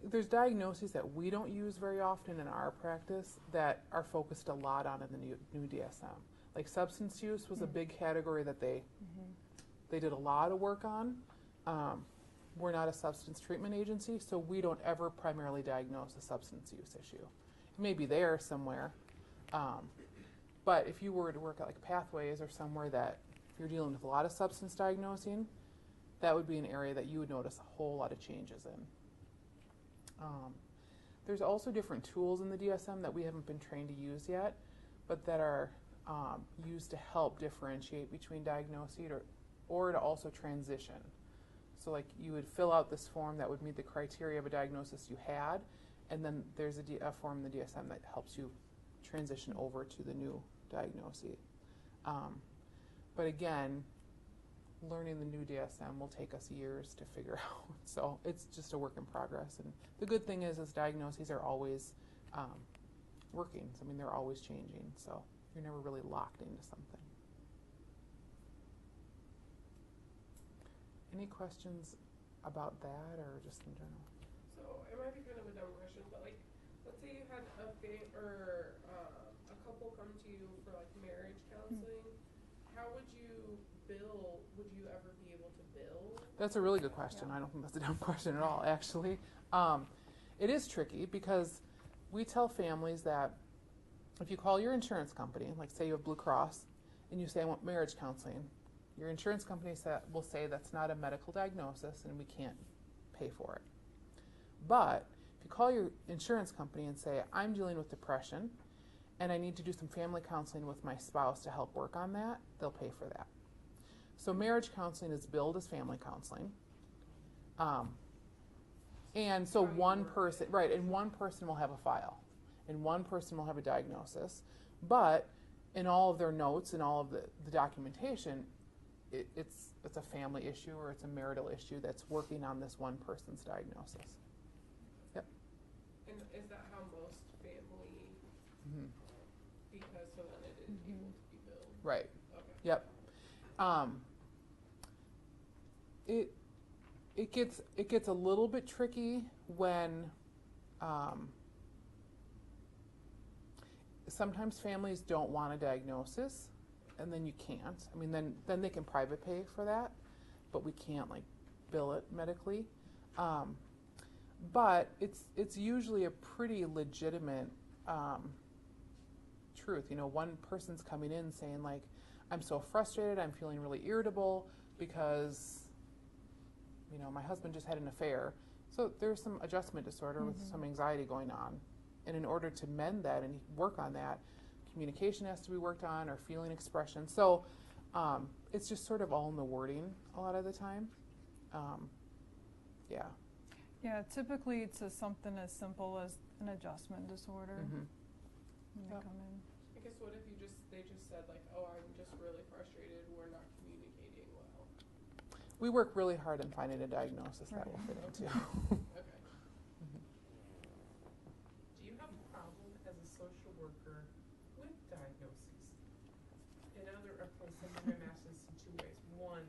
There's diagnoses that we don't use very often in our practice that are focused a lot on in the new DSM. Like substance use was a big category that they did a lot of work on. We're not a substance treatment agency, so we don't ever primarily diagnose a substance use issue. It may be there somewhere, but if you were to work at like Pathways or somewhere that you're dealing with a lot of substance diagnosing, that would be an area that you would notice a whole lot of changes in. There's also different tools in the DSM that we haven't been trained to use yet, but that are used to help differentiate between diagnoses or to also transition. So like you would fill out this form that would meet the criteria of a diagnosis you had, and then there's a form in the DSM that helps you transition over to the new diagnosis. But again, learning the new DSM will take us years to figure out. So it's just a work in progress. And the good thing is diagnoses are always working. I mean, they're always changing. So you're never really locked into something. Any questions about that or just in general? So it might be kind of a dumb question, but like, let's say you had a a couple come to you for like marriage counseling. How would you bill? Would you ever be able to bill? That's a really good question. I don't think that's a dumb question at all, actually. It is tricky because we tell families that if you call your insurance company, like say you have Blue Cross, and you say, I want marriage counseling, your insurance company will say that's not a medical diagnosis and we can't pay for it. But if you call your insurance company and say, I'm dealing with depression and I need to do some family counseling with my spouse to help work on that, they'll pay for that. So marriage counseling is billed as family counseling. And so one person, right, and one person will have a file and one person will have a diagnosis. But in all of their notes and all of the documentation, it's a family issue or it's a marital issue that's working on this one person's diagnosis. Yep. And is that how most family, because so then it is able to be billed? Right. Okay. Yep. It gets a little bit tricky when sometimes families don't want a diagnosis, and then you can't. I mean, then they can private pay for that, but we can't like bill it medically. But it's usually a pretty legitimate truth. You know, one person's coming in saying like, I'm so frustrated, I'm feeling really irritable because, you know, my husband just had an affair. So there's some adjustment disorder with some anxiety going on. And in order to mend that and work on that, communication has to be worked on, or feeling expression. So it's just sort of all in the wording a lot of the time. Yeah. Yeah, typically it's something as simple as an adjustment disorder when they come in. I guess what if they just said like, oh, I'm just really frustrated, we're not communicating well. We work really hard on finding a diagnosis that will fit into. Okay. Do you have a problem as a social worker with diagnoses? Something I'm asking this in two ways. One,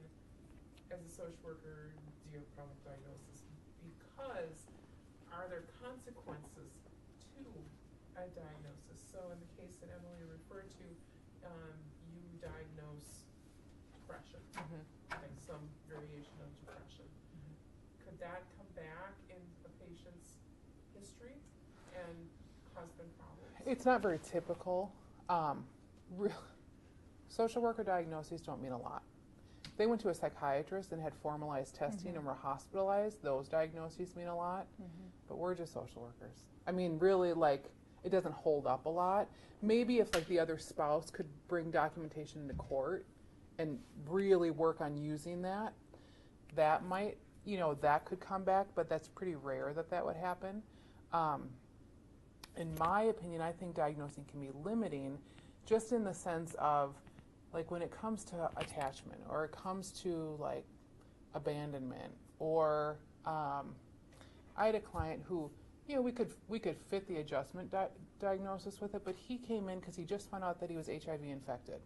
as a social worker, do you have a problem with diagnosis? Because are there consequences to a diagnosis? So in the case that Emily referred to, you diagnose depression, okay, some variation of depression. Could that come back in a patient's history and cause them problems? It's not very typical. Social worker diagnoses don't mean a lot. If they went to a psychiatrist and had formalized testing and were hospitalized, those diagnoses mean a lot. But we're just social workers. I mean, really, like, it doesn't hold up a lot. Maybe if like the other spouse could bring documentation into court and really work on using that, that might, that could come back, but that's pretty rare that that would happen. In my opinion, I think diagnosing can be limiting just in the sense of, like, when it comes to attachment or it comes to, like, abandonment or I had a client who, we could fit the adjustment diagnosis with it, but he came in because he just found out that he was HIV infected.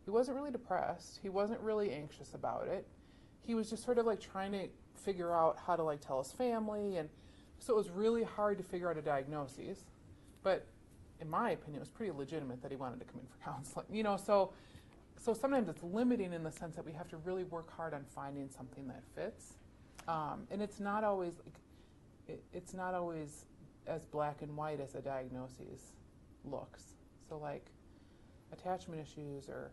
He wasn't really depressed. He wasn't really anxious about it. He was just sort of like trying to figure out how to like tell his family, and so it was really hard to figure out a diagnosis. But in my opinion, it was pretty legitimate that he wanted to come in for counseling. So sometimes it's limiting in the sense that we have to really work hard on finding something that fits, and it's not always as black and white as a diagnosis looks. So like attachment issues or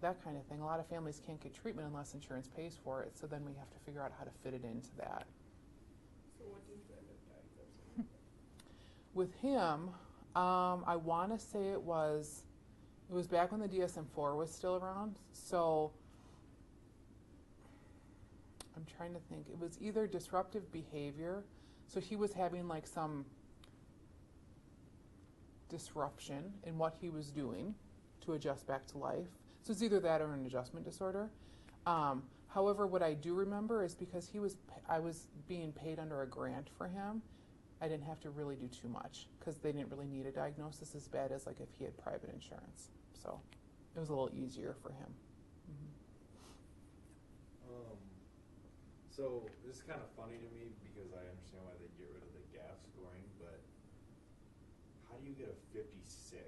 that kind of thing. A lot of families can't get treatment unless insurance pays for it, so then we have to figure out how to fit it into that. So what do you end up diagnosing? With him, I want to say it was back when the DSM-4 was still around, so I'm trying to think. It was either disruptive behavior, so he was having like some disruption in what he was doing to adjust back to life. So it's either that or an adjustment disorder. However, what I do remember is because I was being paid under a grant for him, I didn't have to really do too much because they didn't really need a diagnosis as bad as like if he had private insurance. So it was a little easier for him. Mm-hmm. So this is kind of funny to me because I understand why they get rid of the GAF scoring, but how do you get a 56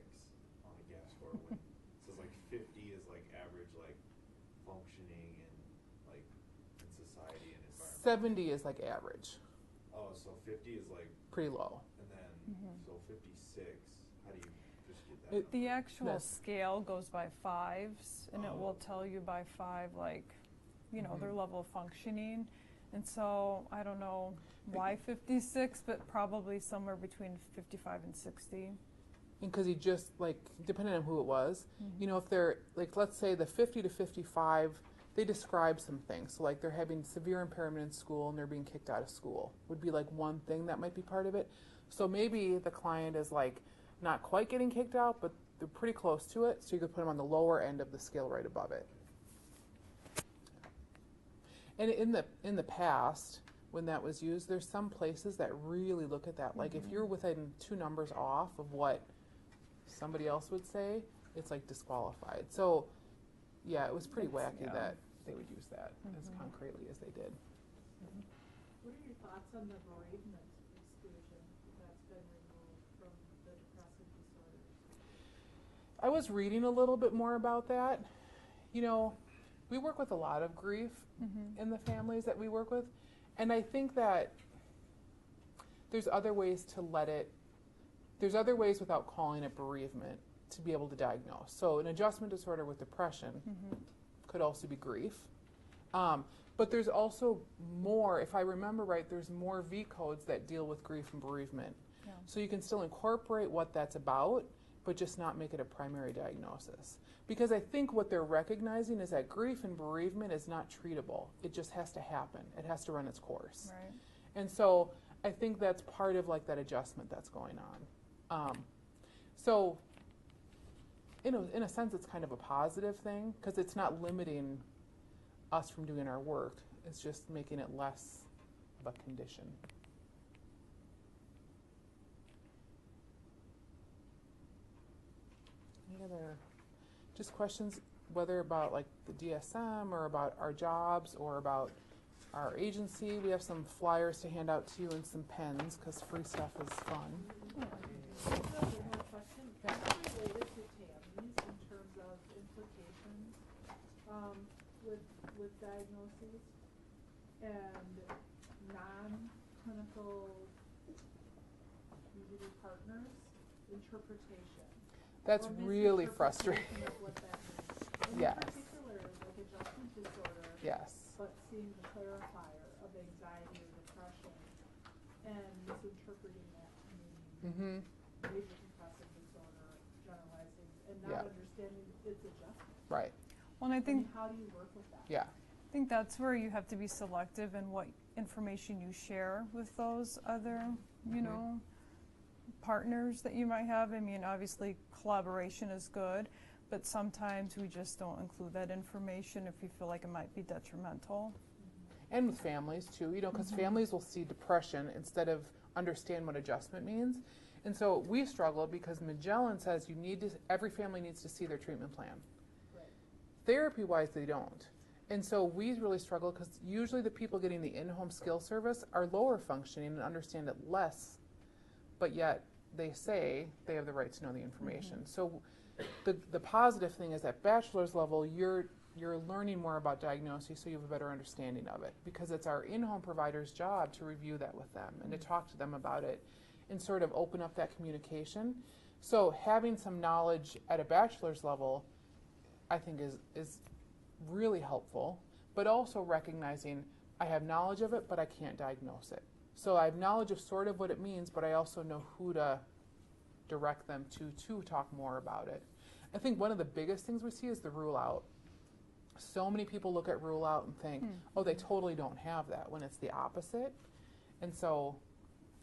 on a GAF score when it says like 50 is like average like functioning in like in society and environment? 70 is like average. Oh, so 50 is like pretty low. And then so 56, how do you just get that? The actual scale goes by fives, and it will tell you by 5 like their level of functioning. And so I don't know why 56, but probably somewhere between 55 and 60. And because he just, like, depending on who it was, if they're, like, let's say the 50 to 55, they describe some things. So, like, they're having severe impairment in school and they're being kicked out of school would be, like, one thing that might be part of it. So maybe the client is, like, not quite getting kicked out, but they're pretty close to it. So you could put them on the lower end of the scale right above it. And in the past, when that was used, there's some places that really look at that. Like if you're within 2 numbers off of what somebody else would say, it's like disqualified. So yeah, it was pretty wacky that they would use that as concretely as they did. What are your thoughts on the bereavement exclusion that's been removed from the depressive disorders? I was reading a little bit more about that. We work with a lot of grief in the families that we work with, and I think that there's other ways there's other ways without calling it bereavement to be able to diagnose. So an adjustment disorder with depression could also be grief. But there's also more, if I remember right, there's more V codes that deal with grief and bereavement. Yeah. So you can still incorporate what that's about, but just not make it a primary diagnosis. Because I think what they're recognizing is that grief and bereavement is not treatable. It just has to happen. It has to run its course. Right. And so I think that's part of like that adjustment that's going on. So in a sense, it's kind of a positive thing because it's not limiting us from doing our work. It's just making it less of a condition. Any other just questions, whether about like the DSM or about our jobs or about our agency? We have some flyers to hand out to you and some pens because free stuff is fun. One more question. Kind of related to Tammy's in terms of implications with diagnoses and non-clinical community partners interpretation. That's really frustrating. Of what that means. Yes. In particular, like adjustment disorder. Yes. But seeing the clarifier of anxiety or depression and misinterpreting that to mean major depressive disorder, generalizing, and Yeah. not understanding its adjustment. Right. Well, and I I mean, think how do you work with that? Yeah. I think that's where you have to be selective in what information you share with those other, you know, partners that you might have. I mean, obviously collaboration is good, but sometimes we just don't include that information if we feel like it might be detrimental. And with families too, you know, because families will see depression instead of understand what adjustment means. And so we struggle because Magellan says every family needs to see their treatment plan. Right. Therapy-wise, they don't. And so we really struggle because usually the people getting the in-home skill service are lower functioning and understand it less, but yet they say they have the right to know the information. So the positive thing is at bachelor's level, you're learning more about diagnoses so you have a better understanding of it, because it's our in-home provider's job to review that with them and to talk to them about it and sort of open up that communication. So having some knowledge at a bachelor's level, I think is really helpful, but also recognizing I have knowledge of it, but I can't diagnose it. So I have knowledge of sort of what it means, but I also know who to direct them to talk more about it. I think one of the biggest things we see is the rule out. So many people look at rule out and think, oh, they totally don't have that, when it's the opposite. And so,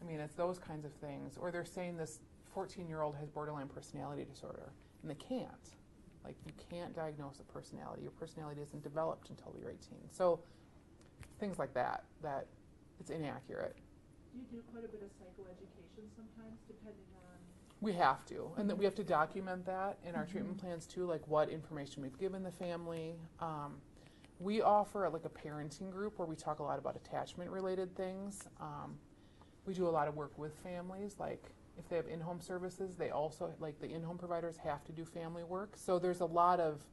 I mean, it's those kinds of things. Or they're saying this 14-year-old has borderline personality disorder, and they can't. Like, you can't diagnose a personality. Your personality isn't developed until you're 18. So things like that it's inaccurate. Do you do quite a bit of psychoeducation sometimes, depending on? We have to, and that we have to document that in our treatment plans too, like what information we've given the family. We offer like a parenting group where we talk a lot about attachment-related things. We do a lot of work with families, like if they have in-home services, they also, like the in-home providers have to do family work. So there's a lot of,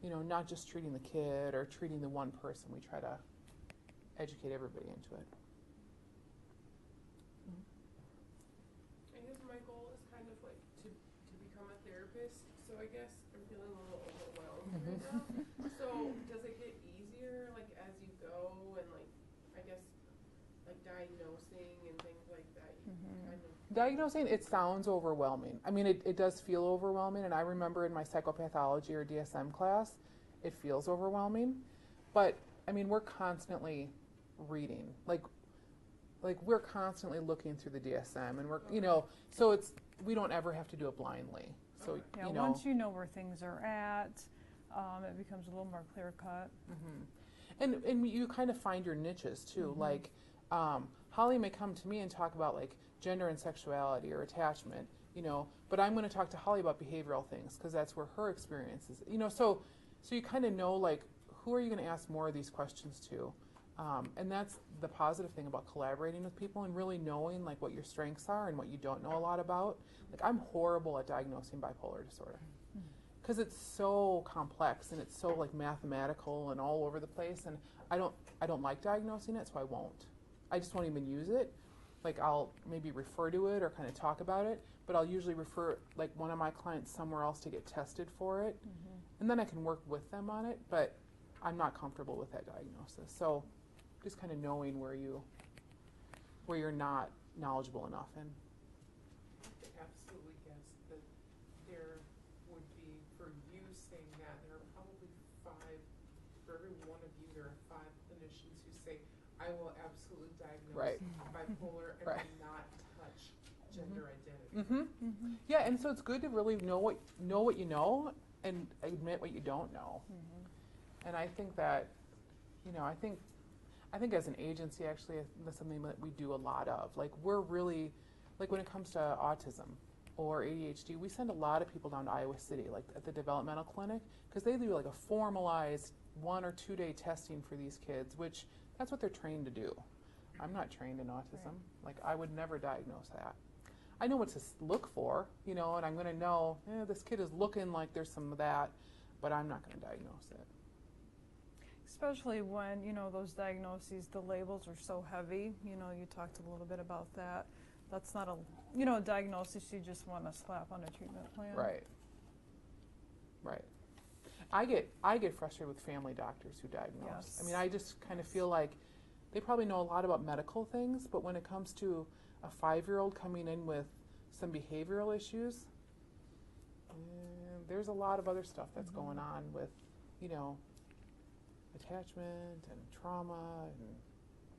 you know, not just treating the kid or treating the one person. We try to educate everybody into it. I guess my goal is kind of like to become a therapist, so I guess I'm feeling a little overwhelmed right now. So does it get easier like as you go, and like I guess like diagnosing and things like that, you kind of Diagnosing, it sounds overwhelming. I mean, it does feel overwhelming, and I remember in my psychopathology or DSM class, it feels overwhelming. But, I mean, we're constantly reading. Like we're constantly looking through the DSM, and we're, you know, so we don't ever have to do it blindly. So, Yeah, you know. once you know where things are at, it becomes a little more clear cut. And you kind of find your niches too. Like Holly may come to me and talk about like gender and sexuality or attachment, you know, but I'm going to talk to Holly about behavioral things because that's where her experience is, you know. So you kind of know like who are you going to ask more of these questions to, and that's the positive thing about collaborating with people and really knowing like what your strengths are and what you don't know a lot about. Like I'm horrible at diagnosing bipolar disorder. Because it's so complex and it's so like mathematical and all over the place, and I don't like diagnosing it, so I won't. I just won't even use it. Like I'll maybe refer to it or kind of talk about it, but I'll usually refer like one of my clients somewhere else to get tested for it, and then I can work with them on it. But I'm not comfortable with that diagnosis, so just kind of knowing where you're not knowledgeable enough in. absolutely guess that there would be, for you saying that, there are probably 5, for every one of you, there are 5 clinicians who say, I will absolutely diagnose Right. bipolar and Right. will not touch gender identity. Yeah, and so it's good to really know what you know and admit what you don't know. And I think that, you know, I think as an agency, actually, that's something that we do a lot of. Like we're really, like when it comes to autism or ADHD, we send a lot of people down to Iowa City, like at the developmental clinic, because they do like a formalized 1 or 2 day testing for these kids, which that's what they're trained to do. I'm not trained in autism. Like I would never diagnose that. I know what to look for, you know, and I'm going to know, this kid is looking like there's some of that, but I'm not going to diagnose it. Especially when, you know, those diagnoses, the labels are so heavy. You know, you talked a little bit about that. That's not a, you know, a diagnosis you just want to slap on a treatment plan. Right. I get frustrated with family doctors who diagnose. Yes. I mean, I just kind of feel like they probably know a lot about medical things, but when it comes to a 5-year-old coming in with some behavioral issues. And there's a lot of other stuff that's going on with, you know, attachment and trauma and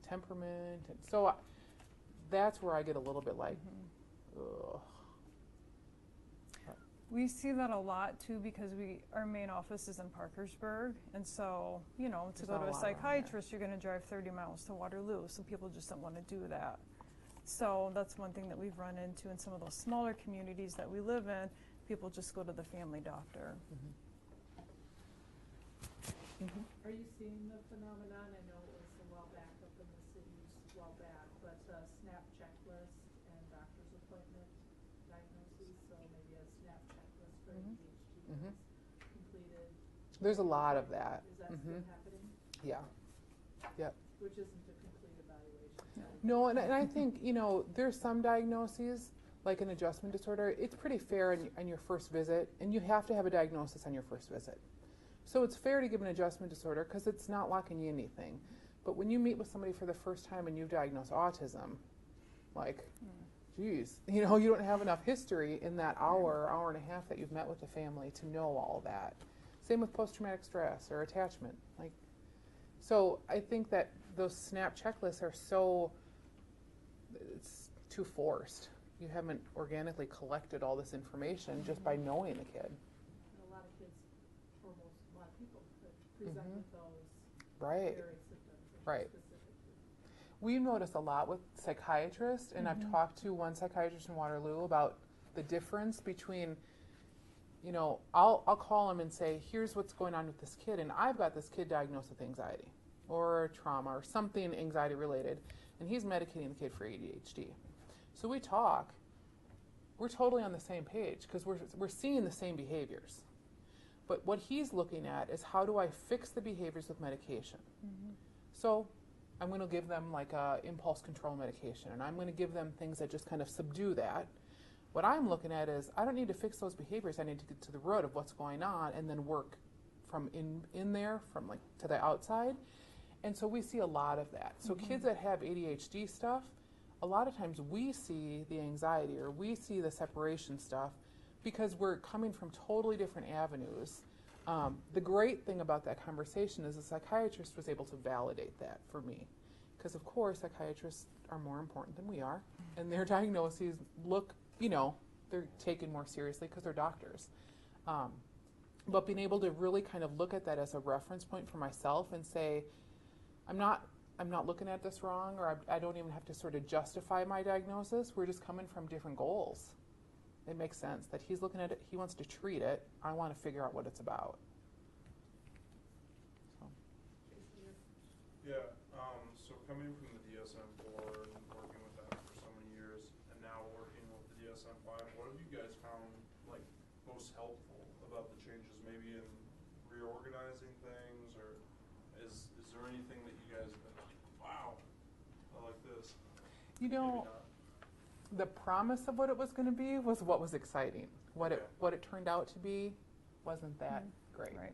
temperament. And so that's where I get a little bit like, ugh. We see that a lot too because our main office is in Parkersburg, and so, you know, to There's go not to a a lot around psychiatrist, you're going to drive 30 miles to Waterloo, so people just don't want to do that. So that's one thing that we've run into in some of those smaller communities that we live in. People just go to the family doctor. Are you seeing the phenomenon? I know it was a while back up in the cities, a while back, but SNAP checklist and doctor's appointment diagnoses, so maybe a SNAP checklist for ADHD is completed. There's a lot of that. Is that still happening? Yeah. Yep. Which isn't a complete evaluation. No, and I think, you know, there's some diagnoses, like an adjustment disorder. It's pretty fair on your first visit, and you have to have a diagnosis on your first visit. So it's fair to give an adjustment disorder because it's not locking you anything. But when you meet with somebody for the first time and you diagnose autism, like, geez, you know, you don't have enough history in that hour and a half that you've met with the family to know all that. Same with post-traumatic stress or attachment. Like, so I think that those SNAP checklists are so, it's too forced. You haven't organically collected all this information just by knowing the kid. A lot of kids, or a lot of people could present with those Right. very symptoms that Right. are specific to. We notice a lot with psychiatrists, and I've talked to one psychiatrist in Waterloo about the difference between, you know, I'll call him and say, here's what's going on with this kid, and I've got this kid diagnosed with anxiety or trauma or something anxiety related, and he's medicating the kid for ADHD. So we talk, we're totally on the same page because we're seeing the same behaviors. But what he's looking at is how do I fix the behaviors with medication? So I'm going to give them like a impulse control medication, and I'm going to give them things that just kind of subdue that. What I'm looking at is I don't need to fix those behaviors. I need to get to the root of what's going on and then work from in there, from like to the outside. And so we see a lot of that. So kids that have ADHD stuff, a lot of times we see the anxiety or we see the separation stuff because we're coming from totally different avenues. The great thing about that conversation is the psychiatrist was able to validate that for me. Because of course psychiatrists are more important than we are, and their diagnoses look, you know, they're taken more seriously because they're doctors. But being able to really kind of look at that as a reference point for myself and say, I'm not looking at this wrong, or I don't even have to sort of justify my diagnosis. We're just coming from different goals. It makes sense that he's looking at it, he wants to treat it, I want to figure out what it's about. So. Yeah, so coming from the DSM-4 and working with that for so many years, and now working with the DSM-5, what have you guys found like most helpful about the changes, maybe in reorganizing things, or is there anything that you guys have been like, wow, I like this? You know, the promise of what it was going to be was what was exciting. What it turned out to be wasn't that great. Right.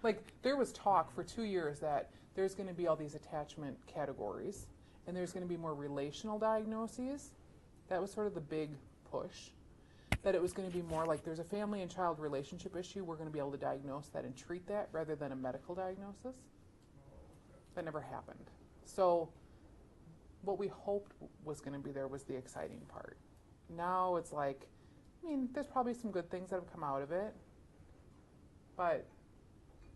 Like, there was talk for 2 years that there's going to be all these attachment categories, and there's going to be more relational diagnoses. That was sort of the big push. That it was going to be more like there's a family and child relationship issue, we're going to be able to diagnose that and treat that rather than a medical diagnosis. That never happened. So what we hoped was going to be there was the exciting part. Now it's like, I mean, there's probably some good things that have come out of it, but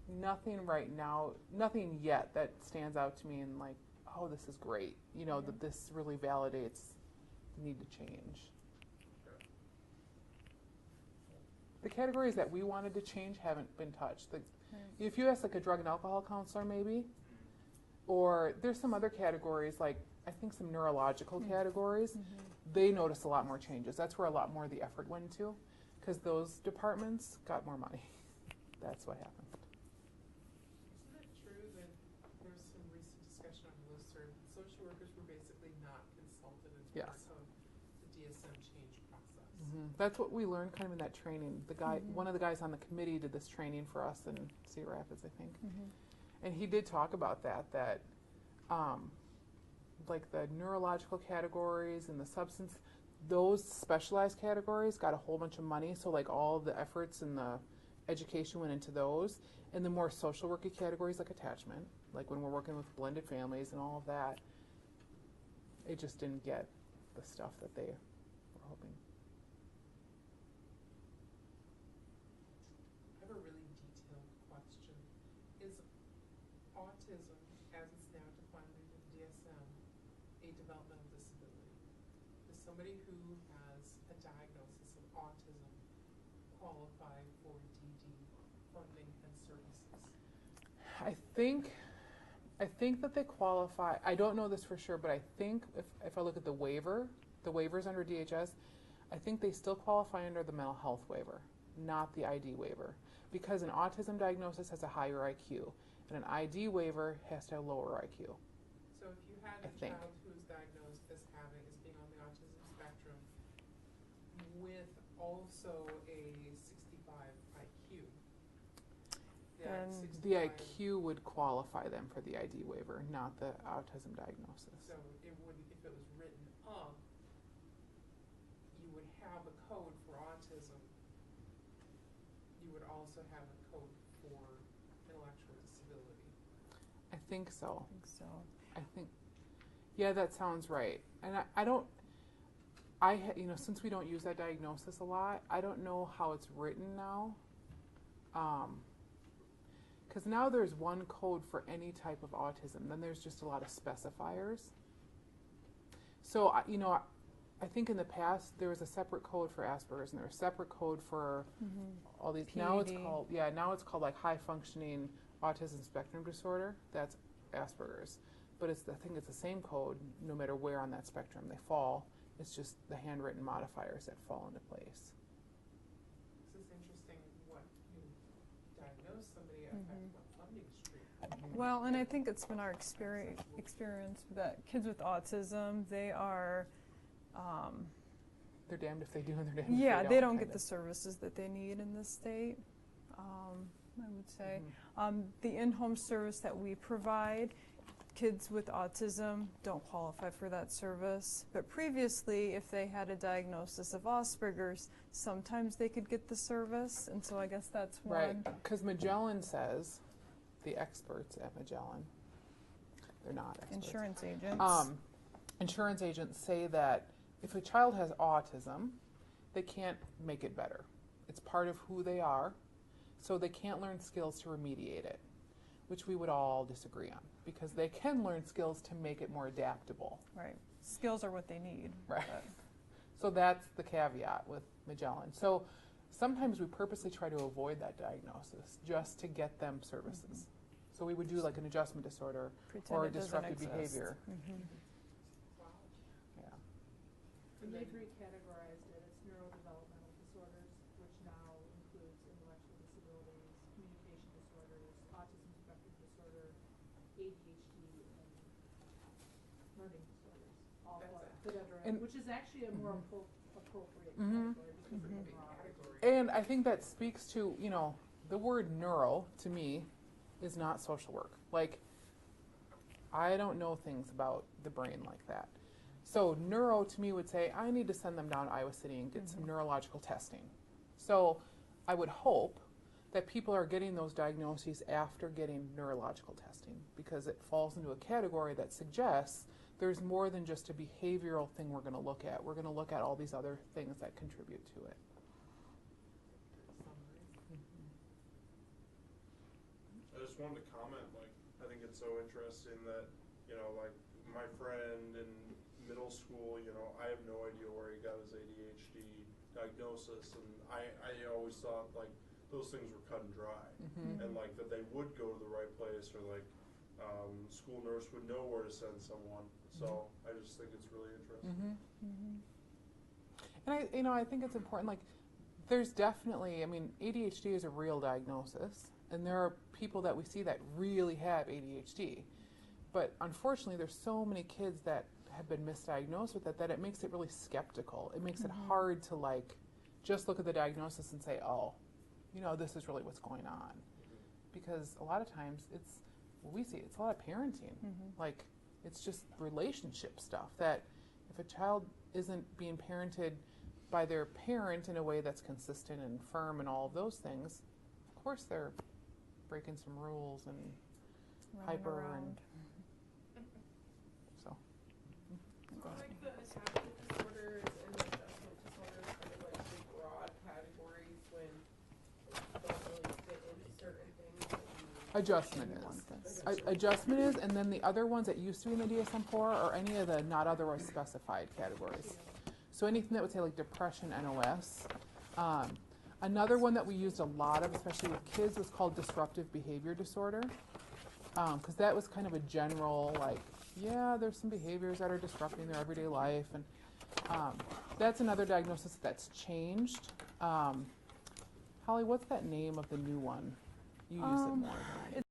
nothing right now, nothing yet that stands out to me and like, oh, this is great. You know, that this really validates the need to change. The categories that we wanted to change haven't been touched. If you ask like a drug and alcohol counselor maybe, or there's some other categories like I think some neurological categories, they noticed a lot more changes. That's where a lot more of the effort went to, because those departments got more money. That's what happened. Isn't it true that there was some recent discussion on listserv? Social workers were basically not consulted as part of the DSM change process. That's what we learned kind of in that training. The guy, one of the guys on the committee did this training for us in Cedar Rapids, I think. And he did talk about that like the neurological categories and the substance, those specialized categories got a whole bunch of money, so like all the efforts and the education went into those. And the more social worky categories like attachment, like when we're working with blended families and all of that, it just didn't get the stuff that they were hoping. I have a really detailed question. Is autism, as it's now defined in the DSM, a developmental disability? Does somebody who has a diagnosis of autism qualify for DD funding and services? I think that they qualify. I don't know this for sure, but I think if I look at the waivers under DHS, I think they still qualify under the mental health waiver, not the ID waiver, because an autism diagnosis has a higher IQ, and an ID waiver has to have lower IQ. So if you had a child who is diagnosed as being on the autism spectrum with also a 65 IQ, Then the IQ would qualify them for the ID waiver, not the autism diagnosis. So it wouldn't, if it was written up, you would have a code for autism. You would also have a code for intellectual disability. I think so. I think so. I think, yeah, that sounds right. And since we don't use that diagnosis a lot, I don't know how it's written now. Because now there's one code for any type of autism. Then there's just a lot of specifiers. So, I think in the past there was a separate code for Asperger's and there was a separate code for all these. Now it's called like high functioning autism spectrum disorder. That's Asperger's. But I think it's the same code no matter where on that spectrum they fall. It's just the handwritten modifiers that fall into place. This is interesting what you diagnose somebody affect what funding stream. Well, and I think it's been our experience that kids with autism, they are, They're damned if they do and they're damned if they don't. they don't get the services that they need in this state, I would say. The in-home service that we provide, kids with autism don't qualify for that service. But previously, if they had a diagnosis of Asperger's, sometimes they could get the service. And so I guess that's one. Right, because Magellan says, the experts at Magellan, they're not experts. Insurance agents. Insurance agents say that if a child has autism, they can't make it better. It's part of who they are, so they can't learn skills to remediate it, which we would all disagree on, because they can learn skills to make it more adaptable. Right. Skills are what they need. Right. So that's the caveat with Magellan. So sometimes we purposely try to avoid that diagnosis just to get them services. So we would do like an adjustment disorder Pretend or it doesn't disruptive exist. behavior. Wow. Yeah. And they've recategorized it, it's neurodevelopmental disorders, which now includes intellectual disabilities, communication disorders, autism spectrum disorder, ADHD, and learning disorders, all fit under it, which is actually a more appropriate category because of the broad. And I think that speaks to, the word neuro to me is not social work. Like, I don't know things about the brain like that. So neuro to me would say, I need to send them down to Iowa City and get some neurological testing. So I would hope that people are getting those diagnoses after getting neurological testing, because it falls into a category that suggests there's more than just a behavioral thing we're going to look at. We're going to look at all these other things that contribute to it. I just wanted to comment, I think it's so interesting that, my friend in middle school, I have no idea where he got his ADHD diagnosis, and I always thought, those things were cut and dry, and, that they would go to the right place, or, school nurse would know where to send someone, so I just think it's really interesting. And I think it's important, there's definitely, ADHD is a real diagnosis, and there are people that we see that really have ADHD. But unfortunately, there's so many kids that have been misdiagnosed with it that it makes it really skeptical. It makes it hard to just look at the diagnosis and say, oh, this is really what's going on. Because a lot of times it's a lot of parenting. It's just relationship stuff that if a child isn't being parented by their parent in a way that's consistent and firm and all of those things, of course they're breaking some rules and Running hyper around. and so. So like the attachment disorders and the adjustment disorders kind of like big broad categories when don't really fit into certain things that you Adjustment is. Adjustment is, and then the other ones that used to be in the DSM-4 are any of the not otherwise specified categories. So anything that would say like depression, NOS. Another one that we used a lot of, especially with kids, was called disruptive behavior disorder. Because that was kind of a general, like, yeah, there's some behaviors that are disrupting their everyday life. And that's another diagnosis that's changed. Holly, what's that name of the new one? You use it more than I do.